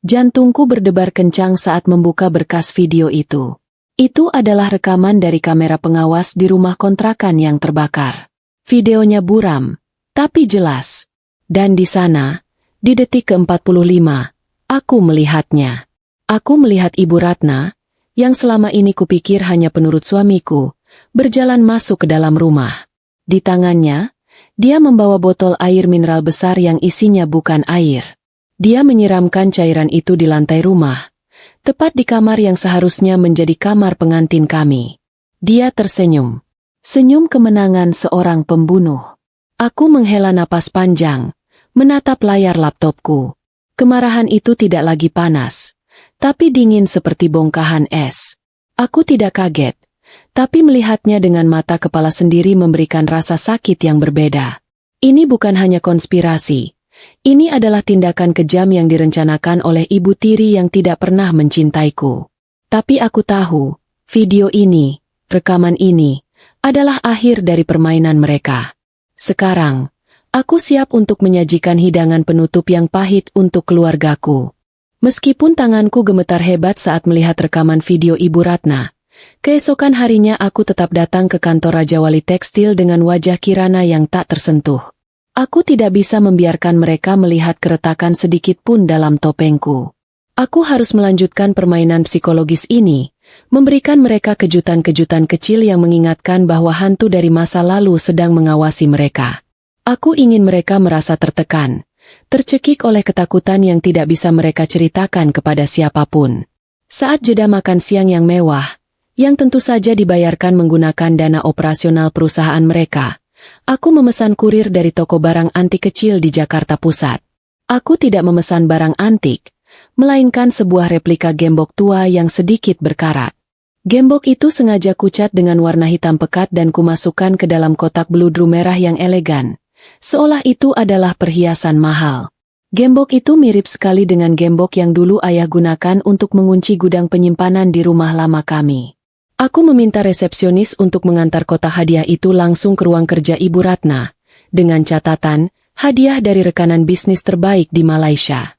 Jantungku berdebar kencang saat membuka berkas video itu. Itu adalah rekaman dari kamera pengawas di rumah kontrakan yang terbakar. Videonya buram, tapi jelas. Dan di sana, di detik ke-45, Aku melihatnya. Aku melihat Ibu Ratna, yang selama ini kupikir hanya penurut suamiku, berjalan masuk ke dalam rumah. Di tangannya, dia membawa botol air mineral besar yang isinya bukan air. Dia menyiramkan cairan itu di lantai rumah, tepat di kamar yang seharusnya menjadi kamar pengantin kami. Dia tersenyum. Senyum kemenangan seorang pembunuh. Aku menghela napas panjang, menatap layar laptopku. Kemarahan itu tidak lagi panas, tapi dingin seperti bongkahan es. Aku tidak kaget, tapi melihatnya dengan mata kepala sendiri memberikan rasa sakit yang berbeda. Ini bukan hanya konspirasi. Ini adalah tindakan kejam yang direncanakan oleh Ibu Tiri yang tidak pernah mencintaiku. Tapi aku tahu, video ini, rekaman ini, adalah akhir dari permainan mereka. Sekarang, aku siap untuk menyajikan hidangan penutup yang pahit untuk keluargaku. Meskipun tanganku gemetar hebat saat melihat rekaman video Ibu Ratna, keesokan harinya aku tetap datang ke kantor Raja Wali Tekstil dengan wajah Kirana yang tak tersentuh. Aku tidak bisa membiarkan mereka melihat keretakan sedikit pun dalam topengku. Aku harus melanjutkan permainan psikologis ini, memberikan mereka kejutan-kejutan kecil yang mengingatkan bahwa hantu dari masa lalu sedang mengawasi mereka. Aku ingin mereka merasa tertekan, tercekik oleh ketakutan yang tidak bisa mereka ceritakan kepada siapapun. Saat jeda makan siang yang mewah, yang tentu saja dibayarkan menggunakan dana operasional perusahaan mereka, aku memesan kurir dari toko barang antik kecil di Jakarta Pusat. Aku tidak memesan barang antik, melainkan sebuah replika gembok tua yang sedikit berkarat. Gembok itu sengaja kucat dengan warna hitam pekat dan kumasukkan ke dalam kotak beludru merah yang elegan, seolah itu adalah perhiasan mahal. Gembok itu mirip sekali dengan gembok yang dulu ayah gunakan untuk mengunci gudang penyimpanan di rumah lama kami. Aku meminta resepsionis untuk mengantar kotak hadiah itu langsung ke ruang kerja Ibu Ratna, dengan catatan, hadiah dari rekanan bisnis terbaik di Malaysia.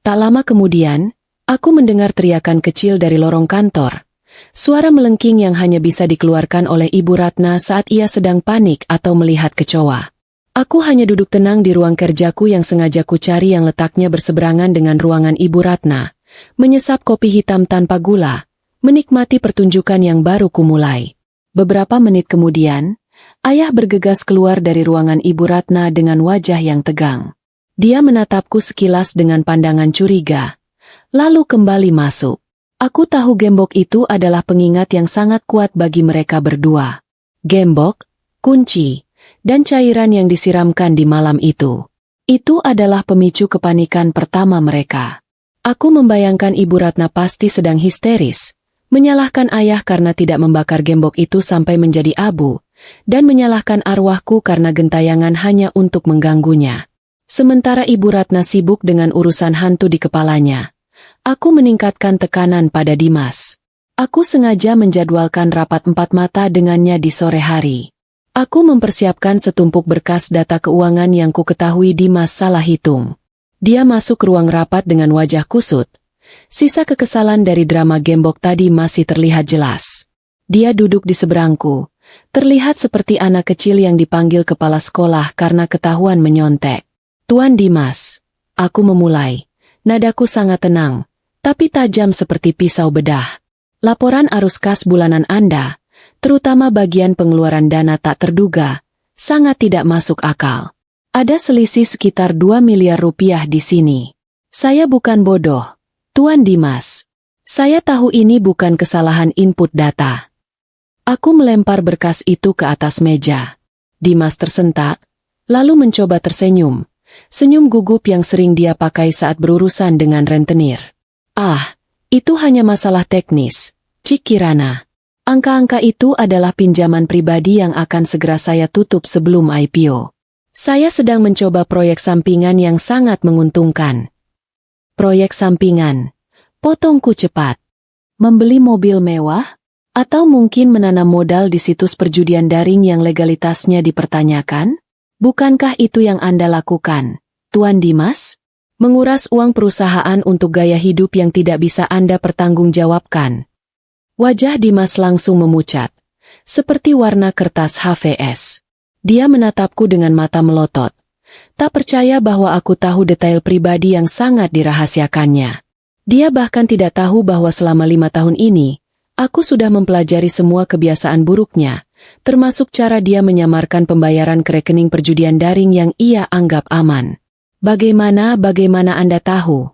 Tak lama kemudian, aku mendengar teriakan kecil dari lorong kantor. Suara melengking yang hanya bisa dikeluarkan oleh Ibu Ratna saat ia sedang panik atau melihat kecoa. Aku hanya duduk tenang di ruang kerjaku yang sengaja kucari yang letaknya berseberangan dengan ruangan Ibu Ratna, menyesap kopi hitam tanpa gula, menikmati pertunjukan yang baru kumulai. Beberapa menit kemudian, ayah bergegas keluar dari ruangan Ibu Ratna dengan wajah yang tegang. Dia menatapku sekilas dengan pandangan curiga, lalu kembali masuk. Aku tahu gembok itu adalah pengingat yang sangat kuat bagi mereka berdua. Gembok, kunci, dan cairan yang disiramkan di malam itu. Itu adalah pemicu kepanikan pertama mereka. Aku membayangkan Ibu Ratna pasti sedang histeris, menyalahkan ayah karena tidak membakar gembok itu sampai menjadi abu, dan menyalahkan arwahku karena gentayangan hanya untuk mengganggunya. Sementara Ibu Ratna sibuk dengan urusan hantu di kepalanya, aku meningkatkan tekanan pada Dimas. Aku sengaja menjadwalkan rapat 4 mata dengannya di sore hari. Aku mempersiapkan setumpuk berkas data keuangan yang ku ketahui Dimas salah hitung. Dia masuk ke ruang rapat dengan wajah kusut. Sisa kekesalan dari drama gembok tadi masih terlihat jelas. Dia duduk di seberangku, terlihat seperti anak kecil yang dipanggil kepala sekolah karena ketahuan menyontek. Tuan Dimas, aku memulai. Nadaku sangat tenang, tapi tajam seperti pisau bedah. Laporan arus kas bulanan Anda, terutama bagian pengeluaran dana tak terduga, sangat tidak masuk akal. Ada selisih sekitar 2 miliar rupiah di sini. Saya bukan bodoh, Tuan Dimas. Saya tahu ini bukan kesalahan input data. Aku melempar berkas itu ke atas meja. Dimas tersentak, lalu mencoba tersenyum. Senyum gugup yang sering dia pakai saat berurusan dengan rentenir. Ah, itu hanya masalah teknis, Cik Kirana. Angka-angka itu adalah pinjaman pribadi yang akan segera saya tutup sebelum IPO. Saya sedang mencoba proyek sampingan yang sangat menguntungkan. Proyek sampingan. Potongku cepat. Membeli mobil mewah? Atau mungkin menanam modal di situs perjudian daring yang legalitasnya dipertanyakan? Bukankah itu yang Anda lakukan, Tuan Dimas? Menguras uang perusahaan untuk gaya hidup yang tidak bisa Anda pertanggungjawabkan. Wajah Dimas langsung memucat, seperti warna kertas HVS. Dia menatapku dengan mata melotot. Tak percaya bahwa aku tahu detail pribadi yang sangat dirahasiakannya. Dia bahkan tidak tahu bahwa selama 5 tahun ini, aku sudah mempelajari semua kebiasaan buruknya, termasuk cara dia menyamarkan pembayaran ke rekening perjudian daring yang ia anggap aman. Bagaimana Anda tahu?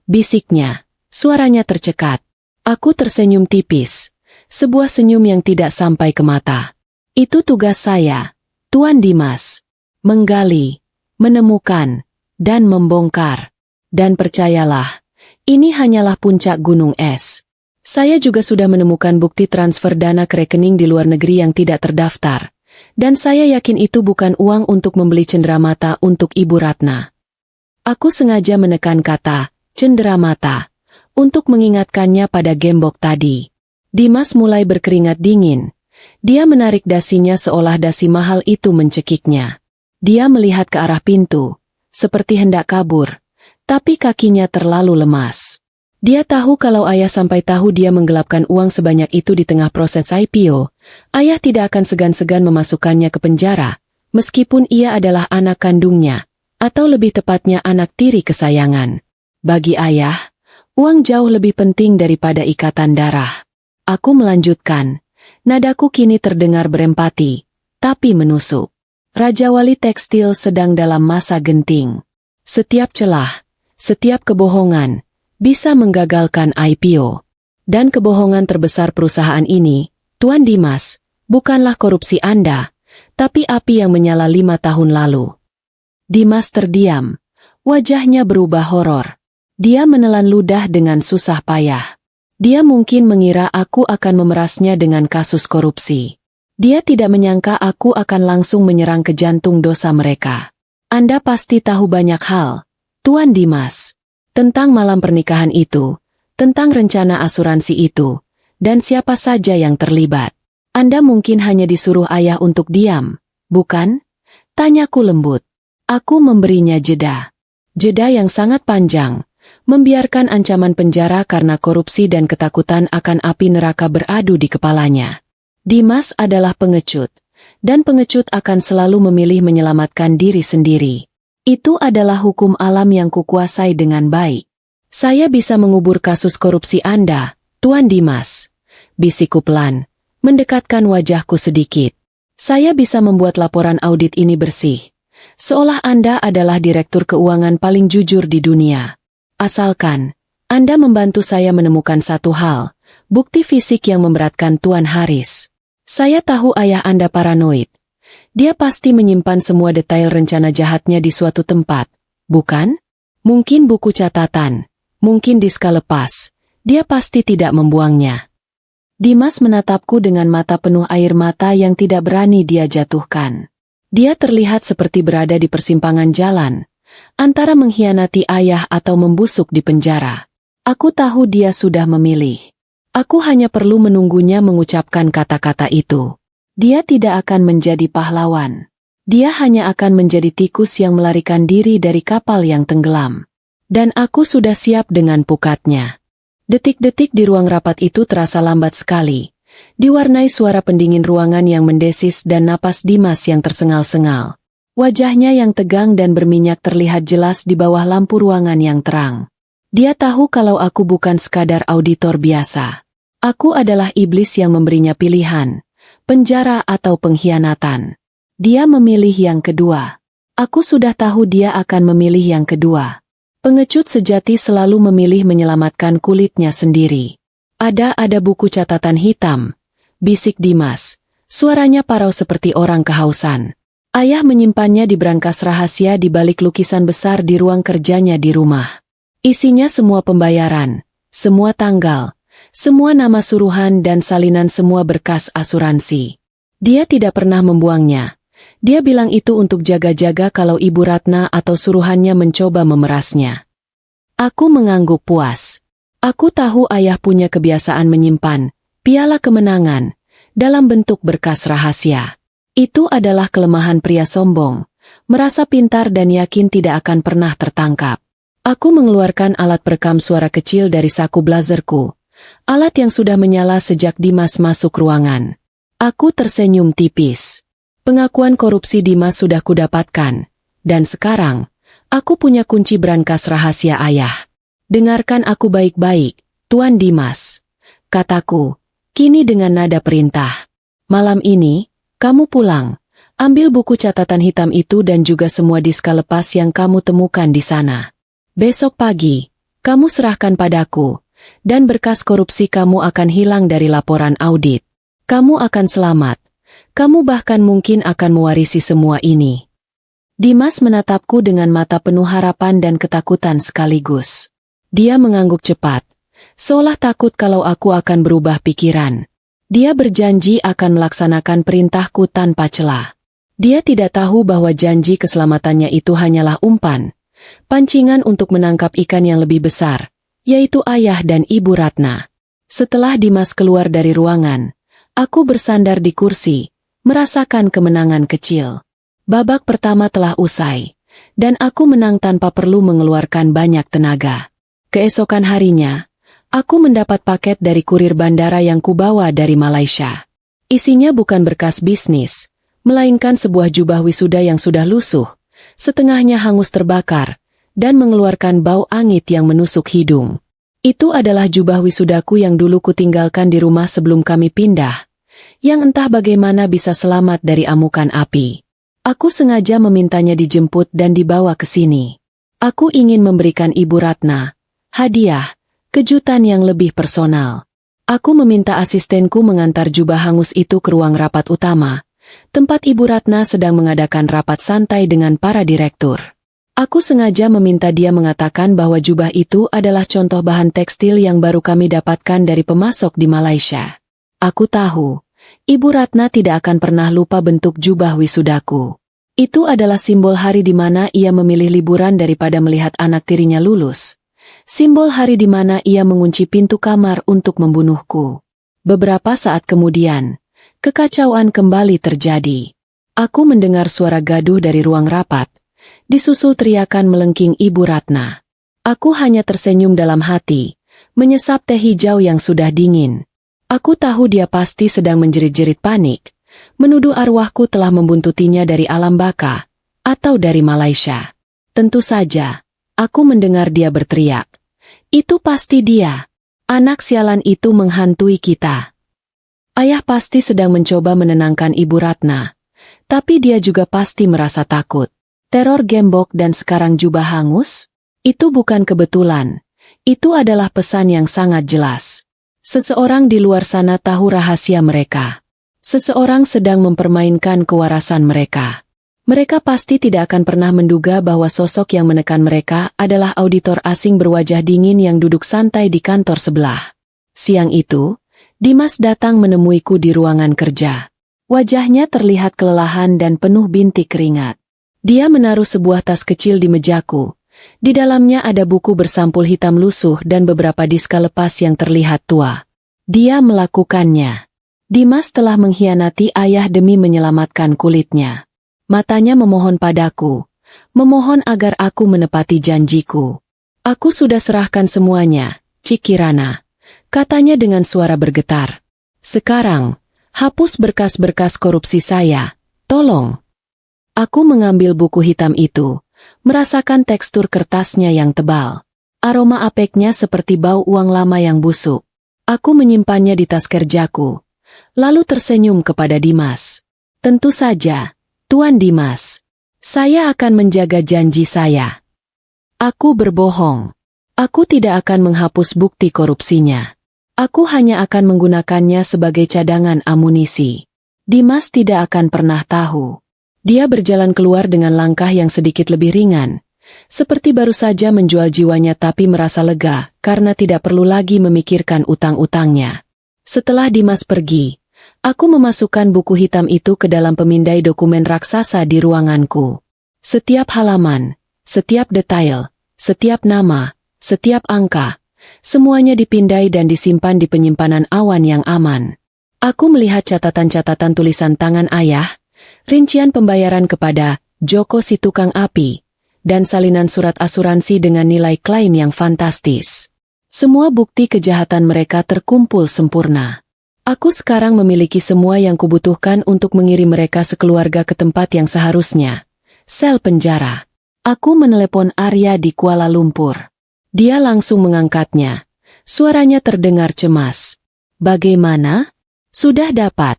Bisiknya, suaranya tercekat. Aku tersenyum tipis, sebuah senyum yang tidak sampai ke mata. Itu tugas saya, Tuan Dimas. Menggali, menemukan, dan membongkar. Dan percayalah, ini hanyalah puncak gunung es. Saya juga sudah menemukan bukti transfer dana ke rekening di luar negeri yang tidak terdaftar. Dan saya yakin itu bukan uang untuk membeli cenderamata untuk Ibu Ratna. Aku sengaja menekan kata, cenderamata, untuk mengingatkannya pada gembok tadi. Dimas mulai berkeringat dingin. Dia menarik dasinya seolah dasi mahal itu mencekiknya. Dia melihat ke arah pintu, seperti hendak kabur, tapi kakinya terlalu lemas. Dia tahu kalau ayah sampai tahu dia menggelapkan uang sebanyak itu di tengah proses IPO, ayah tidak akan segan-segan memasukkannya ke penjara, meskipun ia adalah anak kandungnya, atau lebih tepatnya anak tiri kesayangan. Bagi ayah, uang jauh lebih penting daripada ikatan darah. Aku melanjutkan, nadaku kini terdengar berempati, tapi menusuk. Raja Wali Tekstil sedang dalam masa genting. Setiap celah, setiap kebohongan, bisa menggagalkan IPO. Dan kebohongan terbesar perusahaan ini, Tuan Dimas, bukanlah korupsi Anda, tapi api yang menyala 5 tahun lalu. Dimas terdiam. Wajahnya berubah horor. Dia menelan ludah dengan susah payah. Dia mungkin mengira aku akan memerasnya dengan kasus korupsi. Dia tidak menyangka aku akan langsung menyerang ke jantung dosa mereka. Anda pasti tahu banyak hal, Tuan Dimas. Tentang malam pernikahan itu, tentang rencana asuransi itu, dan siapa saja yang terlibat. Anda mungkin hanya disuruh ayah untuk diam, bukan? Tanyaku lembut. Aku memberinya jeda. Jeda yang sangat panjang, membiarkan ancaman penjara karena korupsi dan ketakutan akan api neraka beradu di kepalanya. Dimas adalah pengecut, dan pengecut akan selalu memilih menyelamatkan diri sendiri. Itu adalah hukum alam yang kukuasai dengan baik. Saya bisa mengubur kasus korupsi Anda, Tuan Dimas. Bisikku pelan, mendekatkan wajahku sedikit. Saya bisa membuat laporan audit ini bersih. Seolah Anda adalah direktur keuangan paling jujur di dunia. Asalkan Anda membantu saya menemukan satu hal, bukti fisik yang memberatkan Tuan Haris. Saya tahu ayah Anda paranoid. Dia pasti menyimpan semua detail rencana jahatnya di suatu tempat, bukan? Mungkin buku catatan, mungkin diska lepas. Dia pasti tidak membuangnya. Dimas menatapku dengan mata penuh air mata yang tidak berani dia jatuhkan. Dia terlihat seperti berada di persimpangan jalan, antara mengkhianati ayah atau membusuk di penjara. Aku tahu dia sudah memilih. Aku hanya perlu menunggunya mengucapkan kata-kata itu. Dia tidak akan menjadi pahlawan. Dia hanya akan menjadi tikus yang melarikan diri dari kapal yang tenggelam. Dan aku sudah siap dengan pukatnya. Detik-detik di ruang rapat itu terasa lambat sekali. Diwarnai suara pendingin ruangan yang mendesis dan napas Dimas yang tersengal-sengal. Wajahnya yang tegang dan berminyak terlihat jelas di bawah lampu ruangan yang terang. Dia tahu kalau aku bukan sekadar auditor biasa. Aku adalah iblis yang memberinya pilihan, penjara atau pengkhianatan. Dia memilih yang kedua. Aku sudah tahu dia akan memilih yang kedua. Pengecut sejati selalu memilih menyelamatkan kulitnya sendiri. Ada buku catatan hitam, bisik Dimas. Suaranya parau seperti orang kehausan. Ayah menyimpannya di brankas rahasia di balik lukisan besar di ruang kerjanya di rumah. Isinya semua pembayaran, semua tanggal, semua nama suruhan dan salinan semua berkas asuransi. Dia tidak pernah membuangnya. Dia bilang itu untuk jaga-jaga kalau Ibu Ratna atau suruhannya mencoba memerasnya. Aku mengangguk puas. Aku tahu ayah punya kebiasaan menyimpan piala kemenangan dalam bentuk berkas rahasia. Itu adalah kelemahan pria sombong, merasa pintar dan yakin tidak akan pernah tertangkap. Aku mengeluarkan alat perekam suara kecil dari saku blazerku, alat yang sudah menyala sejak Dimas masuk ruangan. Aku tersenyum tipis. Pengakuan korupsi Dimas sudah kudapatkan. Dan sekarang, aku punya kunci brankas rahasia ayah. Dengarkan aku baik-baik, Tuan Dimas, kataku, kini dengan nada perintah. Malam ini, kamu pulang. Ambil buku catatan hitam itu dan juga semua diska lepas yang kamu temukan di sana. Besok pagi, kamu serahkan padaku, dan berkas korupsi kamu akan hilang dari laporan audit. Kamu akan selamat. Kamu bahkan mungkin akan mewarisi semua ini. Dimas menatapku dengan mata penuh harapan dan ketakutan sekaligus. Dia mengangguk cepat, seolah takut kalau aku akan berubah pikiran. Dia berjanji akan melaksanakan perintahku tanpa celah. Dia tidak tahu bahwa janji keselamatannya itu hanyalah umpan, pancingan untuk menangkap ikan yang lebih besar, yaitu ayah dan ibu Ratna. Setelah Dimas keluar dari ruangan, aku bersandar di kursi, merasakan kemenangan kecil. Babak pertama telah usai, dan aku menang tanpa perlu mengeluarkan banyak tenaga. Keesokan harinya, aku mendapat paket dari kurir bandara yang kubawa dari Malaysia. Isinya bukan berkas bisnis, melainkan sebuah jubah wisuda yang sudah lusuh, setengahnya hangus terbakar, dan mengeluarkan bau angit yang menusuk hidung. Itu adalah jubah wisudaku yang dulu kutinggalkan di rumah sebelum kami pindah, yang entah bagaimana bisa selamat dari amukan api. Aku sengaja memintanya dijemput dan dibawa ke sini. Aku ingin memberikan Ibu Ratna hadiah, kejutan yang lebih personal. Aku meminta asistenku mengantar jubah hangus itu ke ruang rapat utama, tempat Ibu Ratna sedang mengadakan rapat santai dengan para direktur. Aku sengaja meminta dia mengatakan bahwa jubah itu adalah contoh bahan tekstil yang baru kami dapatkan dari pemasok di Malaysia. Aku tahu, Ibu Ratna tidak akan pernah lupa bentuk jubah wisudaku. Itu adalah simbol hari di mana ia memilih liburan daripada melihat anak tirinya lulus. Simbol hari di mana ia mengunci pintu kamar untuk membunuhku. Beberapa saat kemudian, kekacauan kembali terjadi. Aku mendengar suara gaduh dari ruang rapat, disusul teriakan melengking Ibu Ratna. Aku hanya tersenyum dalam hati, menyesap teh hijau yang sudah dingin. Aku tahu dia pasti sedang menjerit-jerit panik, menuduh arwahku telah membuntutinya dari alam baka, atau dari Malaysia. Tentu saja, aku mendengar dia berteriak. Itu pasti dia. Anak sialan itu menghantui kita. Ayah pasti sedang mencoba menenangkan Ibu Ratna, tapi dia juga pasti merasa takut. Teror gembok dan sekarang jubah hangus? Itu bukan kebetulan. Itu adalah pesan yang sangat jelas. Seseorang di luar sana tahu rahasia mereka. Seseorang sedang mempermainkan kewarasan mereka. Mereka pasti tidak akan pernah menduga bahwa sosok yang menekan mereka adalah auditor asing berwajah dingin yang duduk santai di kantor sebelah. Siang itu, Dimas datang menemuiku di ruangan kerja. Wajahnya terlihat kelelahan dan penuh bintik keringat. Dia menaruh sebuah tas kecil di mejaku. Di dalamnya ada buku bersampul hitam lusuh dan beberapa diska lepas yang terlihat tua. Dia melakukannya. Dimas telah mengkhianati ayah demi menyelamatkan kulitnya. Matanya memohon padaku, memohon agar aku menepati janjiku. Aku sudah serahkan semuanya, Cik Kirana, katanya dengan suara bergetar. Sekarang, hapus berkas-berkas korupsi saya, tolong. Aku mengambil buku hitam itu, merasakan tekstur kertasnya yang tebal. Aroma apeknya seperti bau uang lama yang busuk. Aku menyimpannya di tas kerjaku, lalu tersenyum kepada Dimas. Tentu saja, Tuan Dimas. Saya akan menjaga janji saya. Aku berbohong. Aku tidak akan menghapus bukti korupsinya. Aku hanya akan menggunakannya sebagai cadangan amunisi. Dimas tidak akan pernah tahu. Dia berjalan keluar dengan langkah yang sedikit lebih ringan, seperti baru saja menjual jiwanya tapi merasa lega karena tidak perlu lagi memikirkan utang-utangnya. Setelah Dimas pergi, aku memasukkan buku hitam itu ke dalam pemindai dokumen raksasa di ruanganku. Setiap halaman, setiap detail, setiap nama, setiap angka, semuanya dipindai dan disimpan di penyimpanan awan yang aman. Aku melihat catatan-catatan tulisan tangan ayah, rincian pembayaran kepada Joko si tukang api, dan salinan surat asuransi dengan nilai klaim yang fantastis. Semua bukti kejahatan mereka terkumpul sempurna. Aku sekarang memiliki semua yang kubutuhkan untuk mengirim mereka sekeluarga ke tempat yang seharusnya, sel penjara. Aku menelepon Arya di Kuala Lumpur. Dia langsung mengangkatnya. Suaranya terdengar cemas. Bagaimana? Sudah dapat?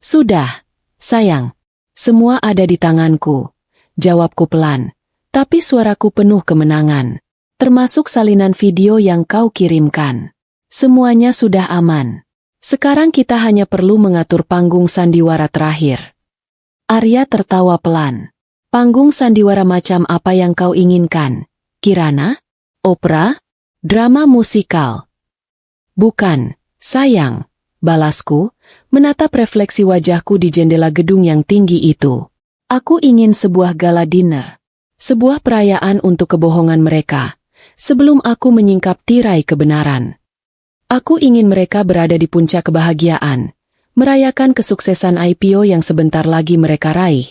Sudah, sayang. Semua ada di tanganku. Jawabku pelan. Tapi suaraku penuh kemenangan. Termasuk salinan video yang kau kirimkan. Semuanya sudah aman. Sekarang kita hanya perlu mengatur panggung sandiwara terakhir. Arya tertawa pelan. Panggung sandiwara macam apa yang kau inginkan? Kirana? Opera? Drama musikal? Bukan, sayang, balasku, menatap refleksi wajahku di jendela gedung yang tinggi itu. Aku ingin sebuah gala dinner. Sebuah perayaan untuk kebohongan mereka. Sebelum aku menyingkap tirai kebenaran. Aku ingin mereka berada di puncak kebahagiaan. Merayakan kesuksesan IPO yang sebentar lagi mereka raih.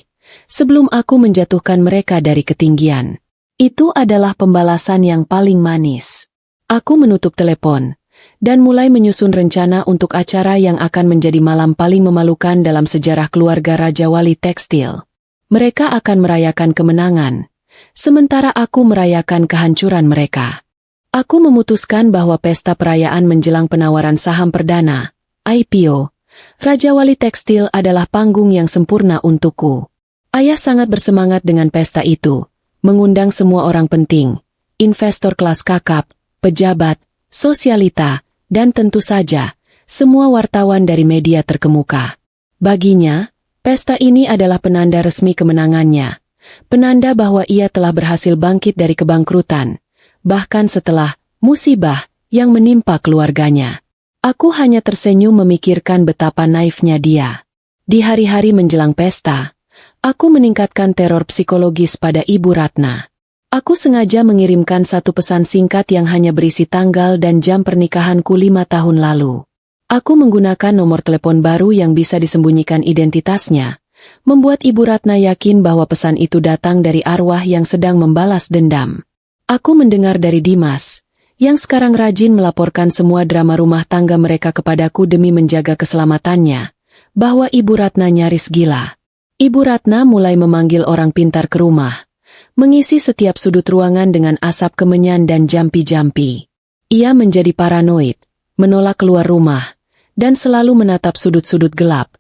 Sebelum aku menjatuhkan mereka dari ketinggian. Itu adalah pembalasan yang paling manis. Aku menutup telepon, dan mulai menyusun rencana untuk acara yang akan menjadi malam paling memalukan dalam sejarah keluarga Raja Wali Tekstil. Mereka akan merayakan kemenangan, sementara aku merayakan kehancuran mereka. Aku memutuskan bahwa pesta perayaan menjelang penawaran saham perdana, IPO, Raja Wali Tekstil adalah panggung yang sempurna untukku. Ayah sangat bersemangat dengan pesta itu, mengundang semua orang penting, investor kelas kakap, pejabat, sosialita, dan tentu saja, semua wartawan dari media terkemuka. Baginya, pesta ini adalah penanda resmi kemenangannya, penanda bahwa ia telah berhasil bangkit dari kebangkrutan, bahkan setelah musibah yang menimpa keluarganya. Aku hanya tersenyum memikirkan betapa naifnya dia. Di hari-hari menjelang pesta, aku meningkatkan teror psikologis pada Ibu Ratna. Aku sengaja mengirimkan satu pesan singkat yang hanya berisi tanggal dan jam pernikahanku 5 tahun lalu. Aku menggunakan nomor telepon baru yang bisa disembunyikan identitasnya, membuat Ibu Ratna yakin bahwa pesan itu datang dari arwah yang sedang membalas dendam. Aku mendengar dari Dimas, yang sekarang rajin melaporkan semua drama rumah tangga mereka kepadaku demi menjaga keselamatannya, bahwa Ibu Ratna nyaris gila. Ibu Ratna mulai memanggil orang pintar ke rumah, mengisi setiap sudut ruangan dengan asap kemenyan dan jampi-jampi. Ia menjadi paranoid, menolak keluar rumah, dan selalu menatap sudut-sudut gelap,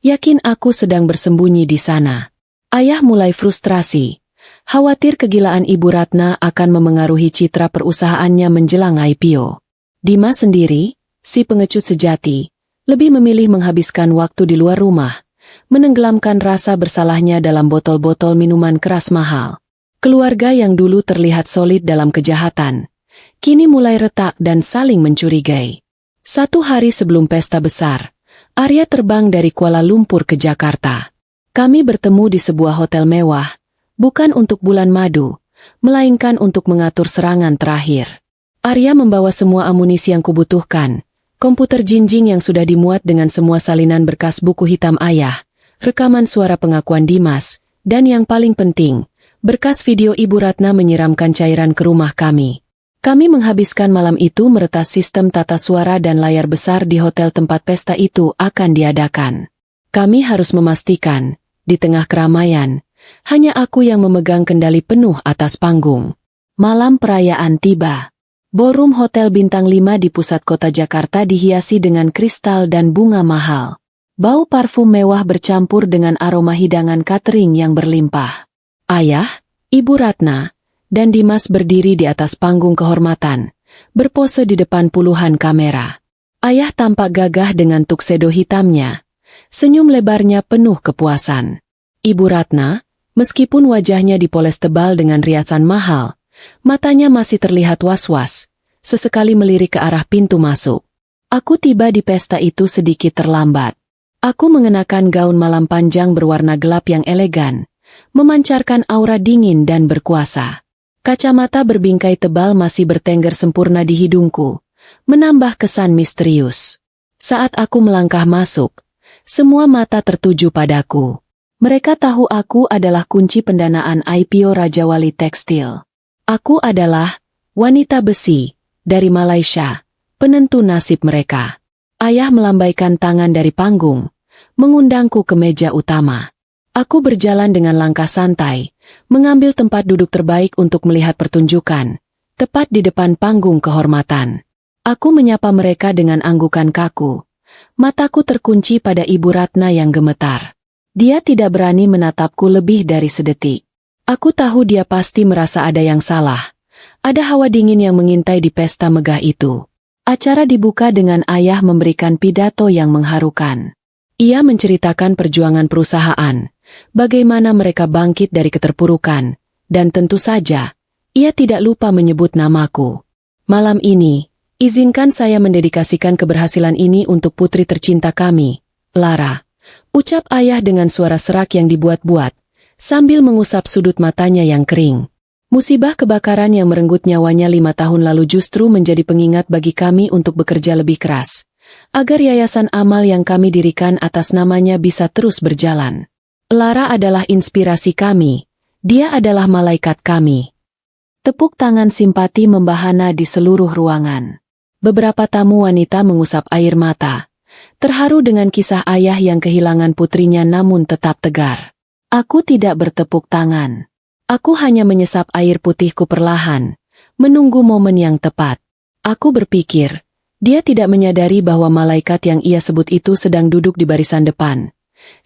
yakin aku sedang bersembunyi di sana. Ayah mulai frustrasi, khawatir kegilaan Ibu Ratna akan memengaruhi citra perusahaannya menjelang IPO. Dimas sendiri, si pengecut sejati, lebih memilih menghabiskan waktu di luar rumah, menenggelamkan rasa bersalahnya dalam botol-botol minuman keras mahal. Keluarga yang dulu terlihat solid dalam kejahatan, kini mulai retak dan saling mencurigai. Satu hari sebelum pesta besar, Arya terbang dari Kuala Lumpur ke Jakarta. Kami bertemu di sebuah hotel mewah, bukan untuk bulan madu, melainkan untuk mengatur serangan terakhir. Arya membawa semua amunisi yang kubutuhkan, komputer jinjing yang sudah dimuat dengan semua salinan berkas buku hitam ayah, rekaman suara pengakuan Dimas, dan yang paling penting, berkas video Ibu Ratna menyiramkan cairan ke rumah kami. Kami menghabiskan malam itu meretas sistem tata suara dan layar besar di hotel tempat pesta itu akan diadakan. Kami harus memastikan, di tengah keramaian, hanya aku yang memegang kendali penuh atas panggung. Malam perayaan tiba. Ballroom Hotel Bintang 5 di pusat kota Jakarta dihiasi dengan kristal dan bunga mahal. Bau parfum mewah bercampur dengan aroma hidangan catering yang berlimpah. Ayah, Ibu Ratna, dan Dimas berdiri di atas panggung kehormatan, berpose di depan puluhan kamera. Ayah tampak gagah dengan tuxedo hitamnya. Senyum lebarnya penuh kepuasan. Ibu Ratna, meskipun wajahnya dipoles tebal dengan riasan mahal, matanya masih terlihat was-was, sesekali melirik ke arah pintu masuk. Aku tiba di pesta itu sedikit terlambat. Aku mengenakan gaun malam panjang berwarna gelap yang elegan, memancarkan aura dingin dan berkuasa. Kacamata berbingkai tebal masih bertengger sempurna di hidungku, menambah kesan misterius. Saat aku melangkah masuk, semua mata tertuju padaku. Mereka tahu aku adalah kunci pendanaan IPO Raja Wali Tekstil. Aku adalah wanita besi dari Malaysia, penentu nasib mereka. Ayah melambaikan tangan dari panggung, mengundangku ke meja utama. Aku berjalan dengan langkah santai, mengambil tempat duduk terbaik untuk melihat pertunjukan, tepat di depan panggung kehormatan. Aku menyapa mereka dengan anggukan kaku. Mataku terkunci pada Ibu Ratna yang gemetar. Dia tidak berani menatapku lebih dari sedetik. Aku tahu dia pasti merasa ada yang salah. Ada hawa dingin yang mengintai di pesta megah itu. Acara dibuka dengan ayah memberikan pidato yang mengharukan. Ia menceritakan perjuangan perusahaan, bagaimana mereka bangkit dari keterpurukan, dan tentu saja, ia tidak lupa menyebut namaku. Malam ini, izinkan saya mendedikasikan keberhasilan ini untuk putri tercinta kami, Lara. Ucap ayah dengan suara serak yang dibuat-buat, sambil mengusap sudut matanya yang kering. Musibah kebakaran yang merenggut nyawanya 5 tahun lalu justru menjadi pengingat bagi kami untuk bekerja lebih keras, agar yayasan amal yang kami dirikan atas namanya bisa terus berjalan. Lara adalah inspirasi kami, dia adalah malaikat kami. Tepuk tangan simpati membahana di seluruh ruangan. Beberapa tamu wanita mengusap air mata, terharu dengan kisah ayah yang kehilangan putrinya namun tetap tegar. Aku tidak bertepuk tangan. Aku hanya menyesap air putihku perlahan, menunggu momen yang tepat. Aku berpikir, dia tidak menyadari bahwa malaikat yang ia sebut itu sedang duduk di barisan depan,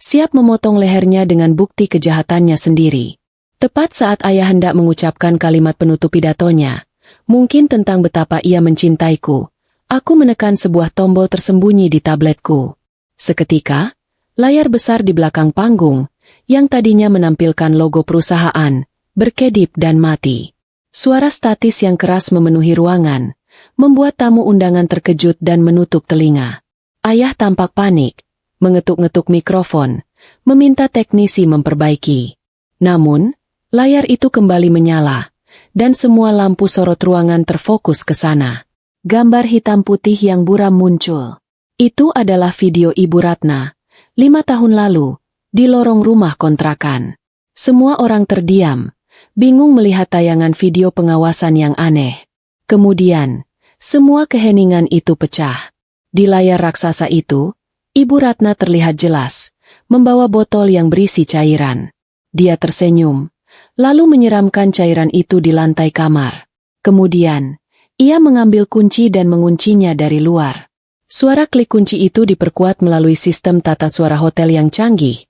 siap memotong lehernya dengan bukti kejahatannya sendiri. Tepat saat ayah hendak mengucapkan kalimat penutup pidatonya, mungkin tentang betapa ia mencintaiku, aku menekan sebuah tombol tersembunyi di tabletku. Seketika, layar besar di belakang panggung, yang tadinya menampilkan logo perusahaan, berkedip dan mati. Suara statis yang keras memenuhi ruangan, membuat tamu undangan terkejut dan menutup telinga. Ayah tampak panik, mengetuk-ngetuk mikrofon, meminta teknisi memperbaiki. Namun, layar itu kembali menyala, dan semua lampu sorot ruangan terfokus ke sana. Gambar hitam putih yang buram muncul. Itu adalah video Ibu Ratna, 5 tahun lalu, di lorong rumah kontrakan. Semua orang terdiam, bingung melihat tayangan video pengawasan yang aneh. Kemudian, semua keheningan itu pecah. Di layar raksasa itu, Ibu Ratna terlihat jelas, membawa botol yang berisi cairan. Dia tersenyum, lalu menyiramkan cairan itu di lantai kamar. Kemudian, ia mengambil kunci dan menguncinya dari luar. Suara klik kunci itu diperkuat melalui sistem tata suara hotel yang canggih,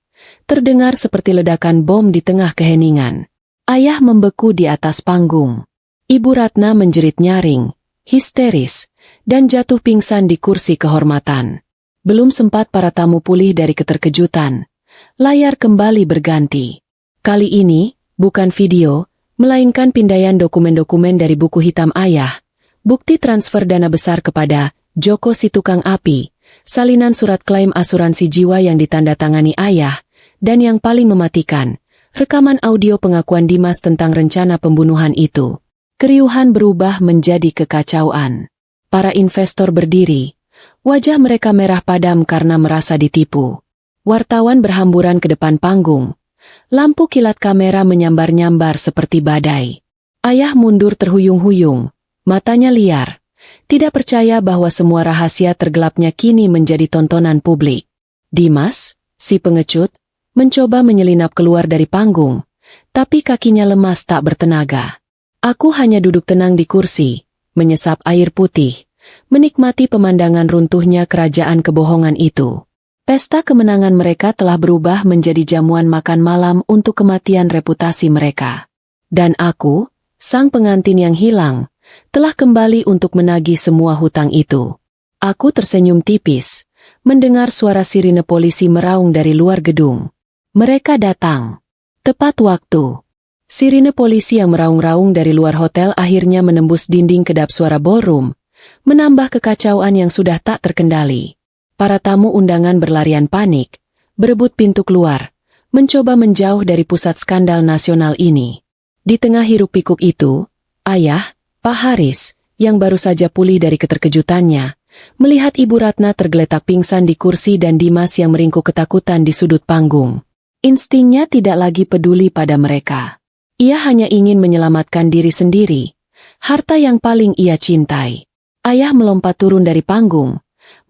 terdengar seperti ledakan bom di tengah keheningan. Ayah membeku di atas panggung. Ibu Ratna menjerit nyaring, histeris, dan jatuh pingsan di kursi kehormatan. Belum sempat para tamu pulih dari keterkejutan, layar kembali berganti. Kali ini, bukan video, melainkan pindaian dokumen-dokumen dari buku hitam ayah, bukti transfer dana besar kepada Joko si tukang api, salinan surat klaim asuransi jiwa yang ditandatangani ayah, dan yang paling mematikan, rekaman audio pengakuan Dimas tentang rencana pembunuhan itu. Keriuhan berubah menjadi kekacauan. Para investor berdiri, wajah mereka merah padam karena merasa ditipu. Wartawan berhamburan ke depan panggung. Lampu kilat kamera menyambar-nyambar seperti badai. Ayah mundur terhuyung-huyung, matanya liar. Tidak percaya bahwa semua rahasia tergelapnya kini menjadi tontonan publik. Dimas, si pengecut, mencoba menyelinap keluar dari panggung, tapi kakinya lemas tak bertenaga. Aku hanya duduk tenang di kursi, menyesap air putih, menikmati pemandangan runtuhnya kerajaan kebohongan itu. Pesta kemenangan mereka telah berubah menjadi jamuan makan malam untuk kematian reputasi mereka. Dan aku, sang pengantin yang hilang, telah kembali untuk menagih semua hutang itu. Aku tersenyum tipis, mendengar suara sirine polisi meraung dari luar gedung. Mereka datang. Tepat waktu. Sirine polisi yang meraung-raung dari luar hotel akhirnya menembus dinding kedap suara ballroom, menambah kekacauan yang sudah tak terkendali. Para tamu undangan berlarian panik, berebut pintu keluar, mencoba menjauh dari pusat skandal nasional ini. Di tengah hiruk-pikuk itu, ayah, Pak Haris, yang baru saja pulih dari keterkejutannya, melihat Ibu Ratna tergeletak pingsan di kursi dan Dimas yang meringkuk ketakutan di sudut panggung. Instingnya tidak lagi peduli pada mereka. Ia hanya ingin menyelamatkan diri sendiri, harta yang paling ia cintai. Ayah melompat turun dari panggung,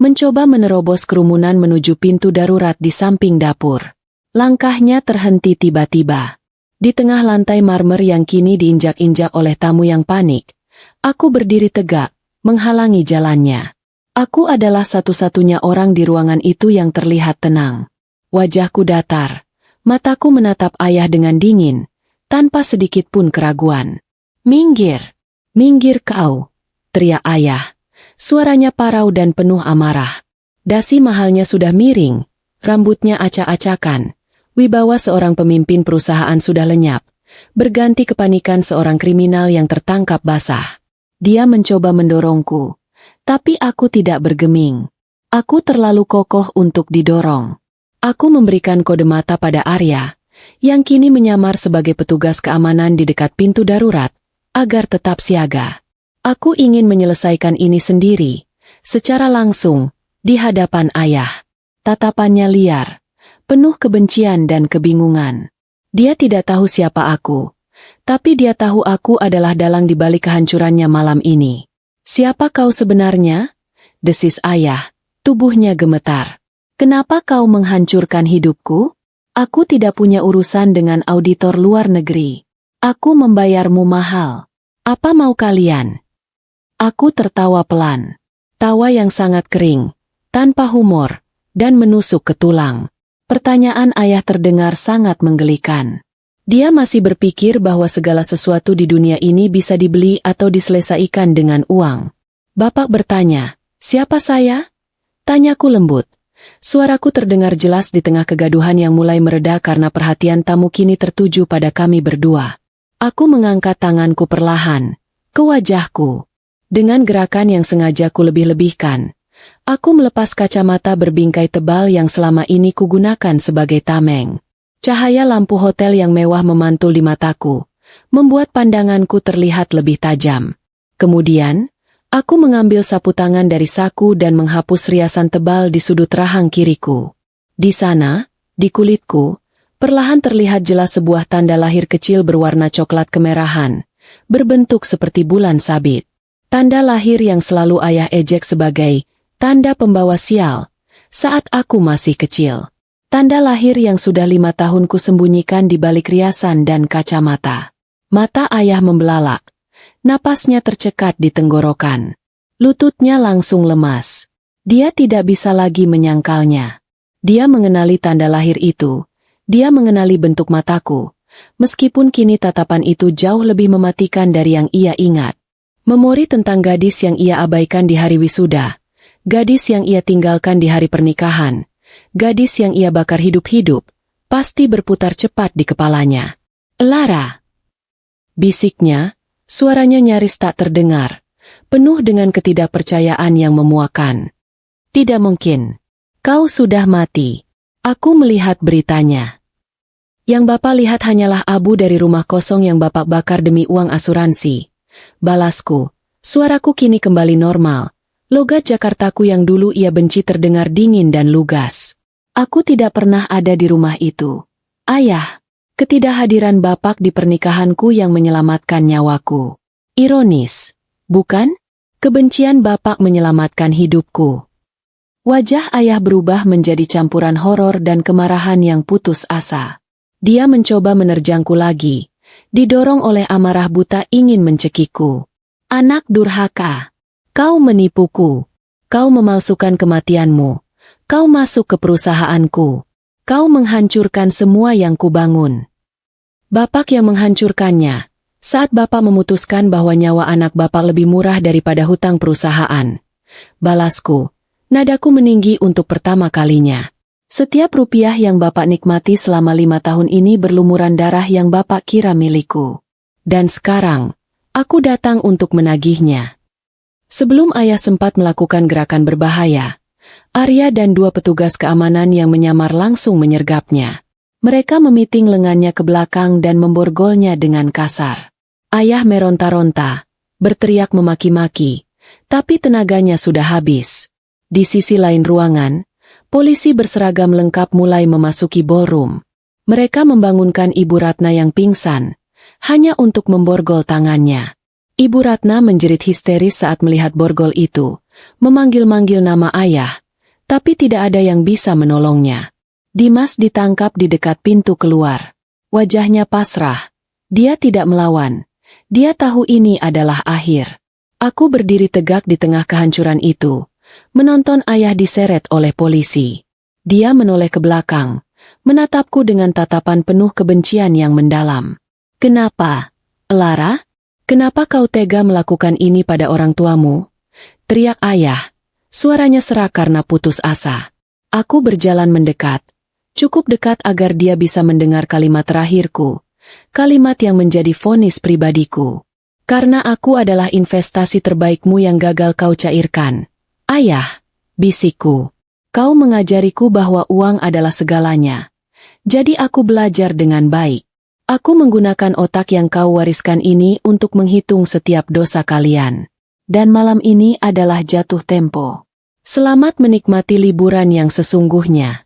mencoba menerobos kerumunan menuju pintu darurat di samping dapur. Langkahnya terhenti tiba-tiba. Di tengah lantai marmer yang kini diinjak-injak oleh tamu yang panik, aku berdiri tegak, menghalangi jalannya. Aku adalah satu-satunya orang di ruangan itu yang terlihat tenang. Wajahku datar, mataku menatap ayah dengan dingin, tanpa sedikit pun keraguan. "Minggir! Minggir kau!" teriak ayah. Suaranya parau dan penuh amarah. Dasi mahalnya sudah miring, rambutnya acak-acakan. Wibawa seorang pemimpin perusahaan sudah lenyap, berganti kepanikan seorang kriminal yang tertangkap basah. Dia mencoba mendorongku, tapi aku tidak bergeming. Aku terlalu kokoh untuk didorong. Aku memberikan kode mata pada Arya, yang kini menyamar sebagai petugas keamanan di dekat pintu darurat, agar tetap siaga. Aku ingin menyelesaikan ini sendiri, secara langsung, di hadapan ayah. Tatapannya liar, penuh kebencian dan kebingungan. Dia tidak tahu siapa aku, tapi dia tahu aku adalah dalang di balik kehancurannya malam ini. "Siapa kau sebenarnya?" desis ayah, tubuhnya gemetar. "Kenapa kau menghancurkan hidupku? Aku tidak punya urusan dengan auditor luar negeri. Aku membayarmu mahal. Apa mau kalian?" Aku tertawa pelan. Tawa yang sangat kering, tanpa humor, dan menusuk ke tulang. Pertanyaan ayah terdengar sangat menggelikan. Dia masih berpikir bahwa segala sesuatu di dunia ini bisa dibeli atau diselesaikan dengan uang. Bapak bertanya, "Siapa saya?" Tanyaku lembut. Suaraku terdengar jelas di tengah kegaduhan yang mulai mereda karena perhatian tamu kini tertuju pada kami berdua. Aku mengangkat tanganku perlahan ke wajahku. Dengan gerakan yang sengaja ku lebih-lebihkan, aku melepas kacamata berbingkai tebal yang selama ini kugunakan sebagai tameng. Cahaya lampu hotel yang mewah memantul di mataku, membuat pandanganku terlihat lebih tajam. Kemudian, aku mengambil sapu tangan dari saku dan menghapus riasan tebal di sudut rahang kiriku. Di sana, di kulitku, perlahan terlihat jelas sebuah tanda lahir kecil berwarna coklat kemerahan, berbentuk seperti bulan sabit. Tanda lahir yang selalu ayah ejek sebagai tanda pembawa sial saat aku masih kecil. Tanda lahir yang sudah 5 tahun ku sembunyikan di balik riasan dan kacamata. Mata ayah membelalak. Napasnya tercekat di tenggorokan. Lututnya langsung lemas. Dia tidak bisa lagi menyangkalnya. Dia mengenali tanda lahir itu. Dia mengenali bentuk mataku. Meskipun kini tatapan itu jauh lebih mematikan dari yang ia ingat. Memori tentang gadis yang ia abaikan di hari wisuda. Gadis yang ia tinggalkan di hari pernikahan. Gadis yang ia bakar hidup-hidup. Pasti berputar cepat di kepalanya. "Lara!" bisiknya, suaranya nyaris tak terdengar. Penuh dengan ketidakpercayaan yang memuakan. "Tidak mungkin. Kau sudah mati." Aku melihat beritanya. "Yang Bapak lihat hanyalah abu dari rumah kosong yang Bapak bakar demi uang asuransi." Balasku. Suaraku kini kembali normal. Logat Jakartaku yang dulu ia benci terdengar dingin dan lugas. "Aku tidak pernah ada di rumah itu. Ayah, ketidakhadiran Bapak di pernikahanku yang menyelamatkan nyawaku." Ironis, bukan? Kebencian Bapak menyelamatkan hidupku. Wajah ayah berubah menjadi campuran horor dan kemarahan yang putus asa. Dia mencoba menerjangku lagi. Didorong oleh amarah buta ingin mencekikku. "Anak durhaka. Kau menipuku. Kau memalsukan kematianmu. Kau masuk ke perusahaanku. Kau menghancurkan semua yang kubangun." Bapak yang menghancurkannya. Saat Bapak memutuskan bahwa nyawa anak Bapak lebih murah daripada hutang perusahaan. Balasku. Nadaku meninggi untuk pertama kalinya. Setiap rupiah yang Bapak nikmati selama 5 tahun ini berlumuran darah yang Bapak kira milikku. Dan sekarang, aku datang untuk menagihnya. Sebelum ayah sempat melakukan gerakan berbahaya, Arya dan 2 petugas keamanan yang menyamar langsung menyergapnya. Mereka memiting lengannya ke belakang dan memborgolnya dengan kasar. Ayah meronta-ronta, berteriak memaki-maki, tapi tenaganya sudah habis. Di sisi lain ruangan, polisi berseragam lengkap mulai memasuki ballroom. Mereka membangunkan Ibu Ratna yang pingsan, hanya untuk memborgol tangannya. Ibu Ratna menjerit histeris saat melihat borgol itu, memanggil-manggil nama ayah, tapi tidak ada yang bisa menolongnya. Dimas ditangkap di dekat pintu keluar. Wajahnya pasrah. Dia tidak melawan. Dia tahu ini adalah akhir. Aku berdiri tegak di tengah kehancuran itu, menonton ayah diseret oleh polisi. Dia menoleh ke belakang, menatapku dengan tatapan penuh kebencian yang mendalam. "Kenapa, Lara? Kenapa kau tega melakukan ini pada orang tuamu?" teriak ayah. Suaranya serak karena putus asa. Aku berjalan mendekat. Cukup dekat agar dia bisa mendengar kalimat terakhirku. Kalimat yang menjadi vonis pribadiku. "Karena aku adalah investasi terbaikmu yang gagal kau cairkan." "Ayah," bisikku. "Kau mengajariku bahwa uang adalah segalanya. Jadi aku belajar dengan baik. Aku menggunakan otak yang kau wariskan ini untuk menghitung setiap dosa kalian. Dan malam ini adalah jatuh tempo. Selamat menikmati liburan yang sesungguhnya."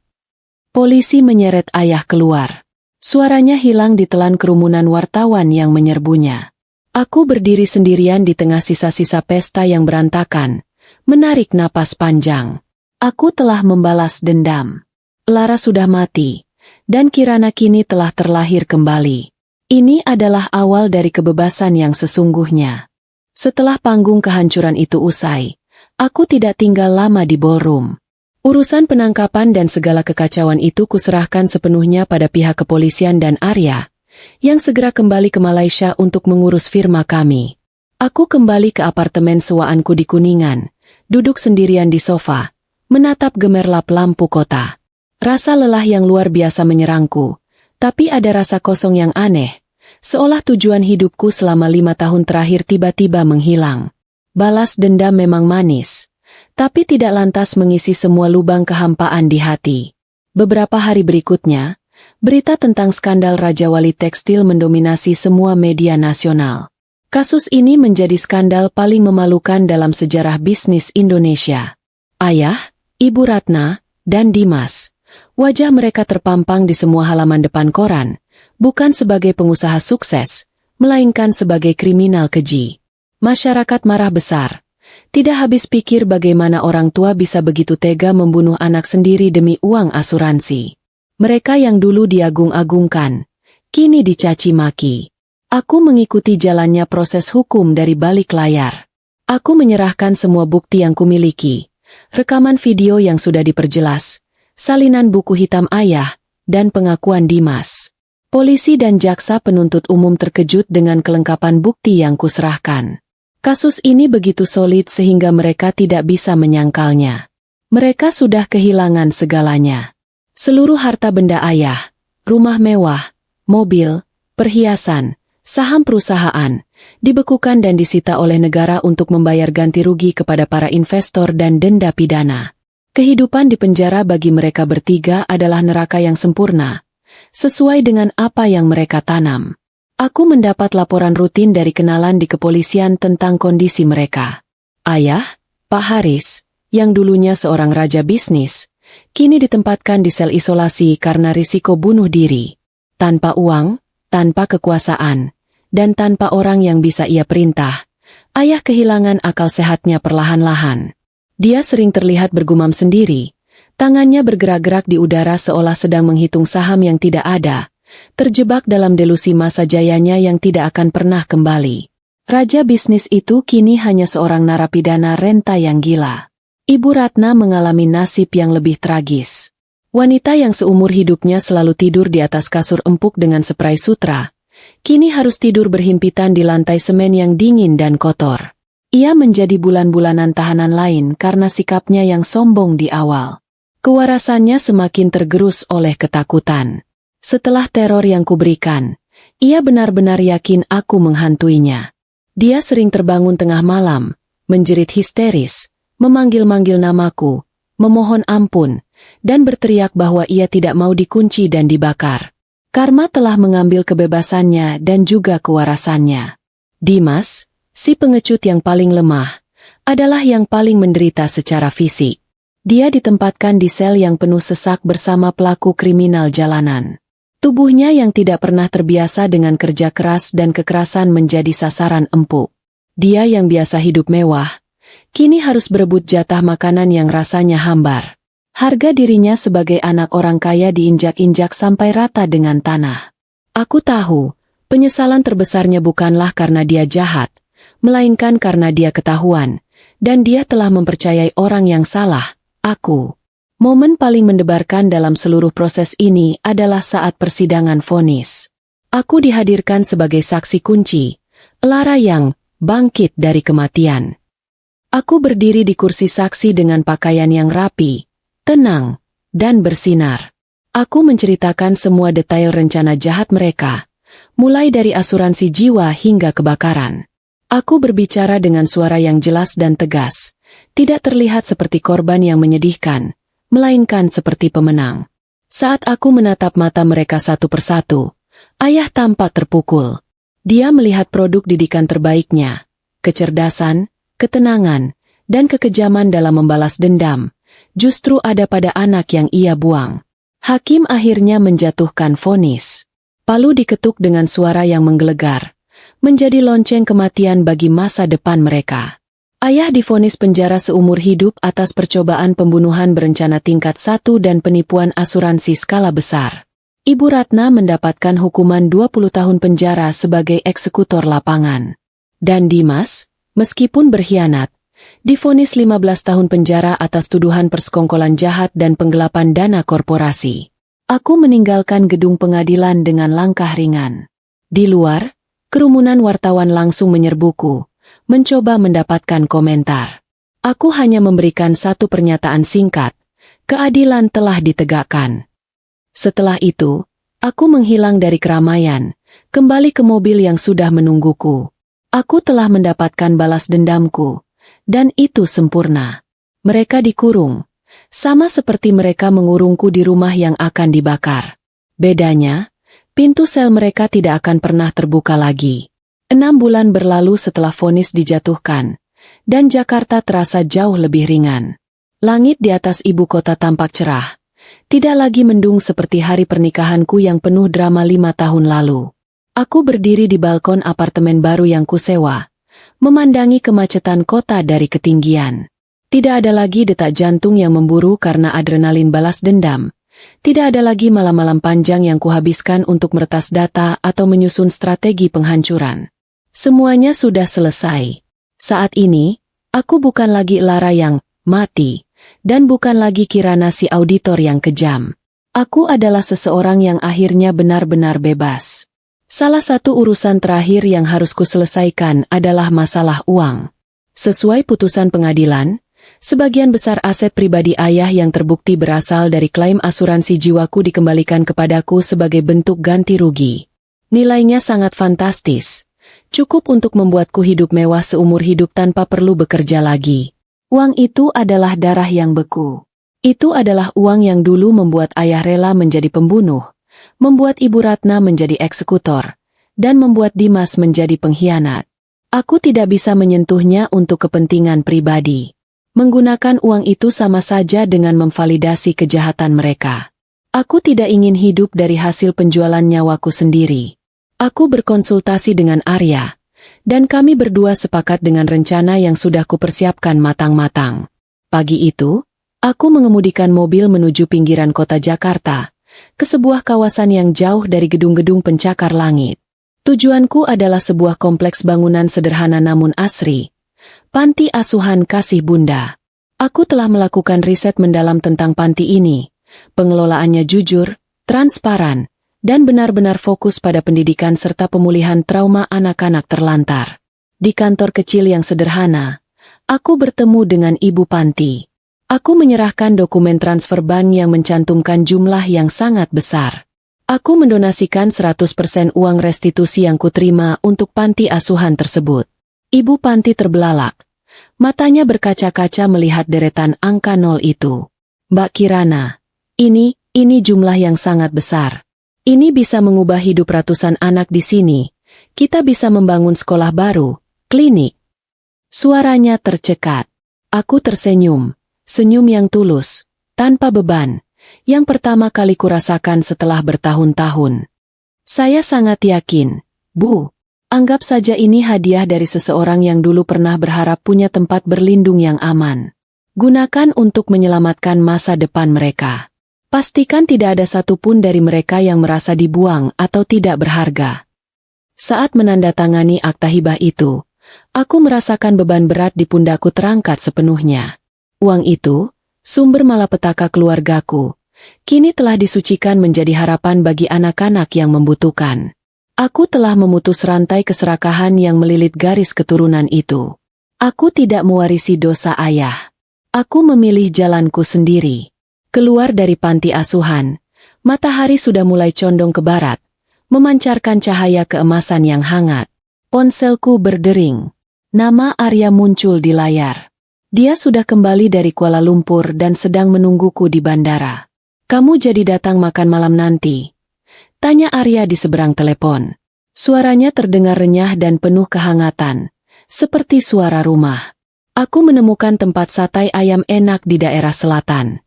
Polisi menyeret ayah keluar. Suaranya hilang ditelan kerumunan wartawan yang menyerbunya. Aku berdiri sendirian di tengah sisa-sisa pesta yang berantakan, menarik napas panjang. Aku telah membalas dendam. Lara sudah mati, dan Kirana kini telah terlahir kembali. Ini adalah awal dari kebebasan yang sesungguhnya. Setelah panggung kehancuran itu usai, aku tidak tinggal lama di ballroom. Urusan penangkapan dan segala kekacauan itu kuserahkan sepenuhnya pada pihak kepolisian dan Arya, yang segera kembali ke Malaysia untuk mengurus firma kami. Aku kembali ke apartemen sewaanku di Kuningan, duduk sendirian di sofa, menatap gemerlap lampu kota. Rasa lelah yang luar biasa menyerangku, tapi ada rasa kosong yang aneh, seolah tujuan hidupku selama 5 tahun terakhir tiba-tiba menghilang. Balas dendam memang manis, tapi tidak lantas mengisi semua lubang kehampaan di hati. Beberapa hari berikutnya, berita tentang skandal Raja Wali Tekstil mendominasi semua media nasional. Kasus ini menjadi skandal paling memalukan dalam sejarah bisnis Indonesia. Ayah, Ibu Ratna, dan Dimas, wajah mereka terpampang di semua halaman depan koran, bukan sebagai pengusaha sukses, melainkan sebagai kriminal keji. Masyarakat marah besar. Tidak habis pikir bagaimana orang tua bisa begitu tega membunuh anak sendiri demi uang asuransi. Mereka yang dulu diagung-agungkan, kini dicaci maki. Aku mengikuti jalannya proses hukum dari balik layar. Aku menyerahkan semua bukti yang kumiliki, rekaman video yang sudah diperjelas, salinan buku hitam ayah, dan pengakuan Dimas. Polisi dan jaksa penuntut umum terkejut dengan kelengkapan bukti yang kuserahkan. Kasus ini begitu solid sehingga mereka tidak bisa menyangkalnya. Mereka sudah kehilangan segalanya. Seluruh harta benda ayah, rumah mewah, mobil, perhiasan, saham perusahaan, dibekukan dan disita oleh negara untuk membayar ganti rugi kepada para investor dan denda pidana. Kehidupan di penjara bagi mereka bertiga adalah neraka yang sempurna, sesuai dengan apa yang mereka tanam. Aku mendapat laporan rutin dari kenalan di kepolisian tentang kondisi mereka. Ayah, Pak Haris, yang dulunya seorang raja bisnis, kini ditempatkan di sel isolasi karena risiko bunuh diri. Tanpa uang, tanpa kekuasaan, dan tanpa orang yang bisa ia perintah, ayah kehilangan akal sehatnya perlahan-lahan. Dia sering terlihat bergumam sendiri, tangannya bergerak-gerak di udara seolah sedang menghitung saham yang tidak ada, terjebak dalam delusi masa jayanya yang tidak akan pernah kembali. Raja bisnis itu kini hanya seorang narapidana renta yang gila. Ibu Ratna mengalami nasib yang lebih tragis. Wanita yang seumur hidupnya selalu tidur di atas kasur empuk dengan spray sutra, kini harus tidur berhimpitan di lantai semen yang dingin dan kotor. Ia menjadi bulan-bulanan tahanan lain karena sikapnya yang sombong di awal. Kewarasannya semakin tergerus oleh ketakutan. Setelah teror yang kuberikan, ia benar-benar yakin aku menghantuinya. Dia sering terbangun tengah malam, menjerit histeris, memanggil-manggil namaku, memohon ampun, dan berteriak bahwa ia tidak mau dikunci dan dibakar. Karma telah mengambil kebebasannya dan juga kewarasannya. Dimas, si pengecut yang paling lemah, adalah yang paling menderita secara fisik. Dia ditempatkan di sel yang penuh sesak bersama pelaku kriminal jalanan. Tubuhnya yang tidak pernah terbiasa dengan kerja keras dan kekerasan menjadi sasaran empuk. Dia yang biasa hidup mewah, kini harus berebut jatah makanan yang rasanya hambar. Harga dirinya sebagai anak orang kaya diinjak-injak sampai rata dengan tanah. Aku tahu, penyesalan terbesarnya bukanlah karena dia jahat, melainkan karena dia ketahuan, dan dia telah mempercayai orang yang salah, aku. Momen paling mendebarkan dalam seluruh proses ini adalah saat persidangan vonis. Aku dihadirkan sebagai saksi kunci, Lara yang bangkit dari kematian. Aku berdiri di kursi saksi dengan pakaian yang rapi, tenang, dan bersinar. Aku menceritakan semua detail rencana jahat mereka, mulai dari asuransi jiwa hingga kebakaran. Aku berbicara dengan suara yang jelas dan tegas, tidak terlihat seperti korban yang menyedihkan, melainkan seperti pemenang. Saat aku menatap mata mereka satu persatu, ayah tampak terpukul. Dia melihat produk didikan terbaiknya, kecerdasan, ketenangan, dan kekejaman dalam membalas dendam, justru ada pada anak yang ia buang. Hakim akhirnya menjatuhkan vonis. Palu diketuk dengan suara yang menggelegar, menjadi lonceng kematian bagi masa depan mereka. Ayah divonis penjara seumur hidup atas percobaan pembunuhan berencana tingkat 1 dan penipuan asuransi skala besar. Ibu Ratna mendapatkan hukuman 20 tahun penjara sebagai eksekutor lapangan. Dan Dimas, meskipun berkhianat, divonis 15 tahun penjara atas tuduhan persekongkolan jahat dan penggelapan dana korporasi. Aku meninggalkan gedung pengadilan dengan langkah ringan. Di luar, kerumunan wartawan langsung menyerbuku, mencoba mendapatkan komentar. Aku hanya memberikan satu pernyataan singkat, keadilan telah ditegakkan. Setelah itu, aku menghilang dari keramaian, kembali ke mobil yang sudah menungguku. Aku telah mendapatkan balas dendamku. Dan itu sempurna. Mereka dikurung, sama seperti mereka mengurungku di rumah yang akan dibakar. Bedanya, pintu sel mereka tidak akan pernah terbuka lagi. 6 bulan berlalu setelah vonis dijatuhkan, dan Jakarta terasa jauh lebih ringan. Langit di atas ibu kota tampak cerah, tidak lagi mendung seperti hari pernikahanku yang penuh drama 5 tahun lalu. Aku berdiri di balkon apartemen baru yang kusewa, memandangi kemacetan kota dari ketinggian. Tidak ada lagi detak jantung yang memburu karena adrenalin balas dendam. Tidak ada lagi malam-malam panjang yang kuhabiskan untuk meretas data atau menyusun strategi penghancuran. Semuanya sudah selesai. Saat ini, aku bukan lagi Lara yang mati, dan bukan lagi Kirana si auditor yang kejam. Aku adalah seseorang yang akhirnya benar-benar bebas. Salah satu urusan terakhir yang harus kuselesaikan adalah masalah uang. Sesuai putusan pengadilan, sebagian besar aset pribadi ayah yang terbukti berasal dari klaim asuransi jiwaku dikembalikan kepadaku sebagai bentuk ganti rugi. Nilainya sangat fantastis, cukup untuk membuatku hidup mewah seumur hidup tanpa perlu bekerja lagi. Uang itu adalah darah yang beku. Itu adalah uang yang dulu membuat ayah rela menjadi pembunuh, membuat Ibu Ratna menjadi eksekutor, dan membuat Dimas menjadi pengkhianat. Aku tidak bisa menyentuhnya untuk kepentingan pribadi. Menggunakan uang itu sama saja dengan memvalidasi kejahatan mereka. Aku tidak ingin hidup dari hasil penjualan nyawaku sendiri. Aku berkonsultasi dengan Arya, dan kami berdua sepakat dengan rencana yang sudah kupersiapkan matang-matang. Pagi itu, aku mengemudikan mobil menuju pinggiran kota Jakarta, ke sebuah kawasan yang jauh dari gedung-gedung pencakar langit. Tujuanku adalah sebuah kompleks bangunan sederhana namun asri, panti asuhan kasih bunda. Aku telah melakukan riset mendalam tentang panti ini. Pengelolaannya jujur, transparan, dan benar-benar fokus pada pendidikan serta pemulihan trauma anak-anak terlantar. Di kantor kecil yang sederhana, aku bertemu dengan ibu panti. Aku menyerahkan dokumen transfer bank yang mencantumkan jumlah yang sangat besar. Aku mendonasikan 100% uang restitusi yang kuterima untuk panti asuhan tersebut. Ibu panti terbelalak. Matanya berkaca-kaca melihat deretan angka 0 itu. Mbak Kirana, ini jumlah yang sangat besar. Ini bisa mengubah hidup ratusan anak di sini. Kita bisa membangun sekolah baru, klinik. Suaranya tercekat. Aku tersenyum. Senyum yang tulus, tanpa beban, yang pertama kali kurasakan setelah bertahun-tahun. Saya sangat yakin, Bu, anggap saja ini hadiah dari seseorang yang dulu pernah berharap punya tempat berlindung yang aman. Gunakan untuk menyelamatkan masa depan mereka. Pastikan tidak ada satupun dari mereka yang merasa dibuang atau tidak berharga. Saat menandatangani akta hibah itu, aku merasakan beban berat di pundakku terangkat sepenuhnya. Uang itu, sumber malapetaka keluargaku, kini telah disucikan menjadi harapan bagi anak-anak yang membutuhkan. Aku telah memutus rantai keserakahan yang melilit garis keturunan itu. Aku tidak mewarisi dosa ayah. Aku memilih jalanku sendiri. Keluar dari panti asuhan, matahari sudah mulai condong ke barat, memancarkan cahaya keemasan yang hangat. Ponselku berdering. Nama Arya muncul di layar. Dia sudah kembali dari Kuala Lumpur dan sedang menungguku di bandara. "Kamu jadi datang makan malam nanti?" tanya Arya di seberang telepon. Suaranya terdengar renyah dan penuh kehangatan, seperti suara rumah. Aku menemukan tempat satai ayam enak di daerah selatan.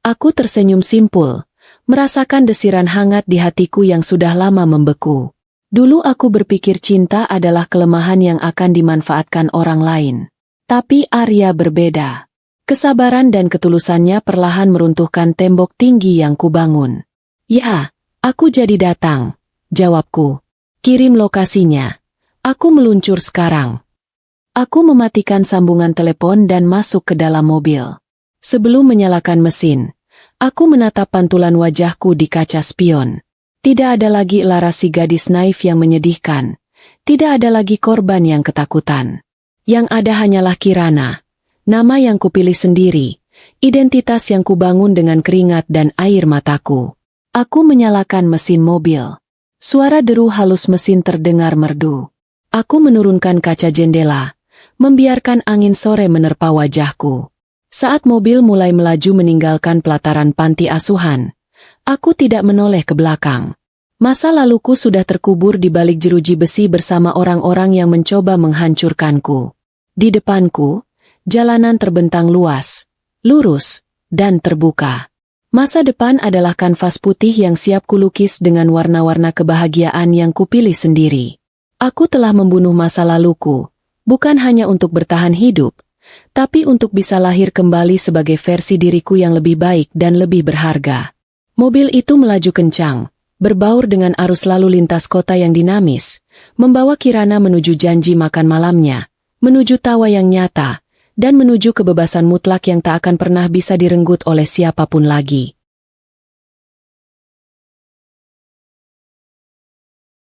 Aku tersenyum simpul, merasakan desiran hangat di hatiku yang sudah lama membeku. Dulu aku berpikir cinta adalah kelemahan yang akan dimanfaatkan orang lain. Tapi Arya berbeda. Kesabaran dan ketulusannya perlahan meruntuhkan tembok tinggi yang kubangun. "Ya, aku jadi datang," jawabku. "Kirim lokasinya. Aku meluncur sekarang." Aku mematikan sambungan telepon dan masuk ke dalam mobil. Sebelum menyalakan mesin, aku menatap pantulan wajahku di kaca spion. Tidak ada lagi laras si gadis naif yang menyedihkan. Tidak ada lagi korban yang ketakutan. Yang ada hanyalah Kirana, nama yang kupilih sendiri, identitas yang kubangun dengan keringat dan air mataku. Aku menyalakan mesin mobil. Suara deru halus mesin terdengar merdu. Aku menurunkan kaca jendela, membiarkan angin sore menerpa wajahku. Saat mobil mulai melaju meninggalkan pelataran panti asuhan, aku tidak menoleh ke belakang. Masa laluku sudah terkubur di balik jeruji besi bersama orang-orang yang mencoba menghancurkanku. Di depanku, jalanan terbentang luas, lurus, dan terbuka. Masa depan adalah kanvas putih yang siap kulukis dengan warna-warna kebahagiaan yang kupilih sendiri. Aku telah membunuh masa laluku, bukan hanya untuk bertahan hidup, tapi untuk bisa lahir kembali sebagai versi diriku yang lebih baik dan lebih berharga. Mobil itu melaju kencang, berbaur dengan arus lalu lintas kota yang dinamis, membawa Kirana menuju janji makan malamnya, menuju tawa yang nyata, dan menuju kebebasan mutlak yang tak akan pernah bisa direnggut oleh siapapun lagi.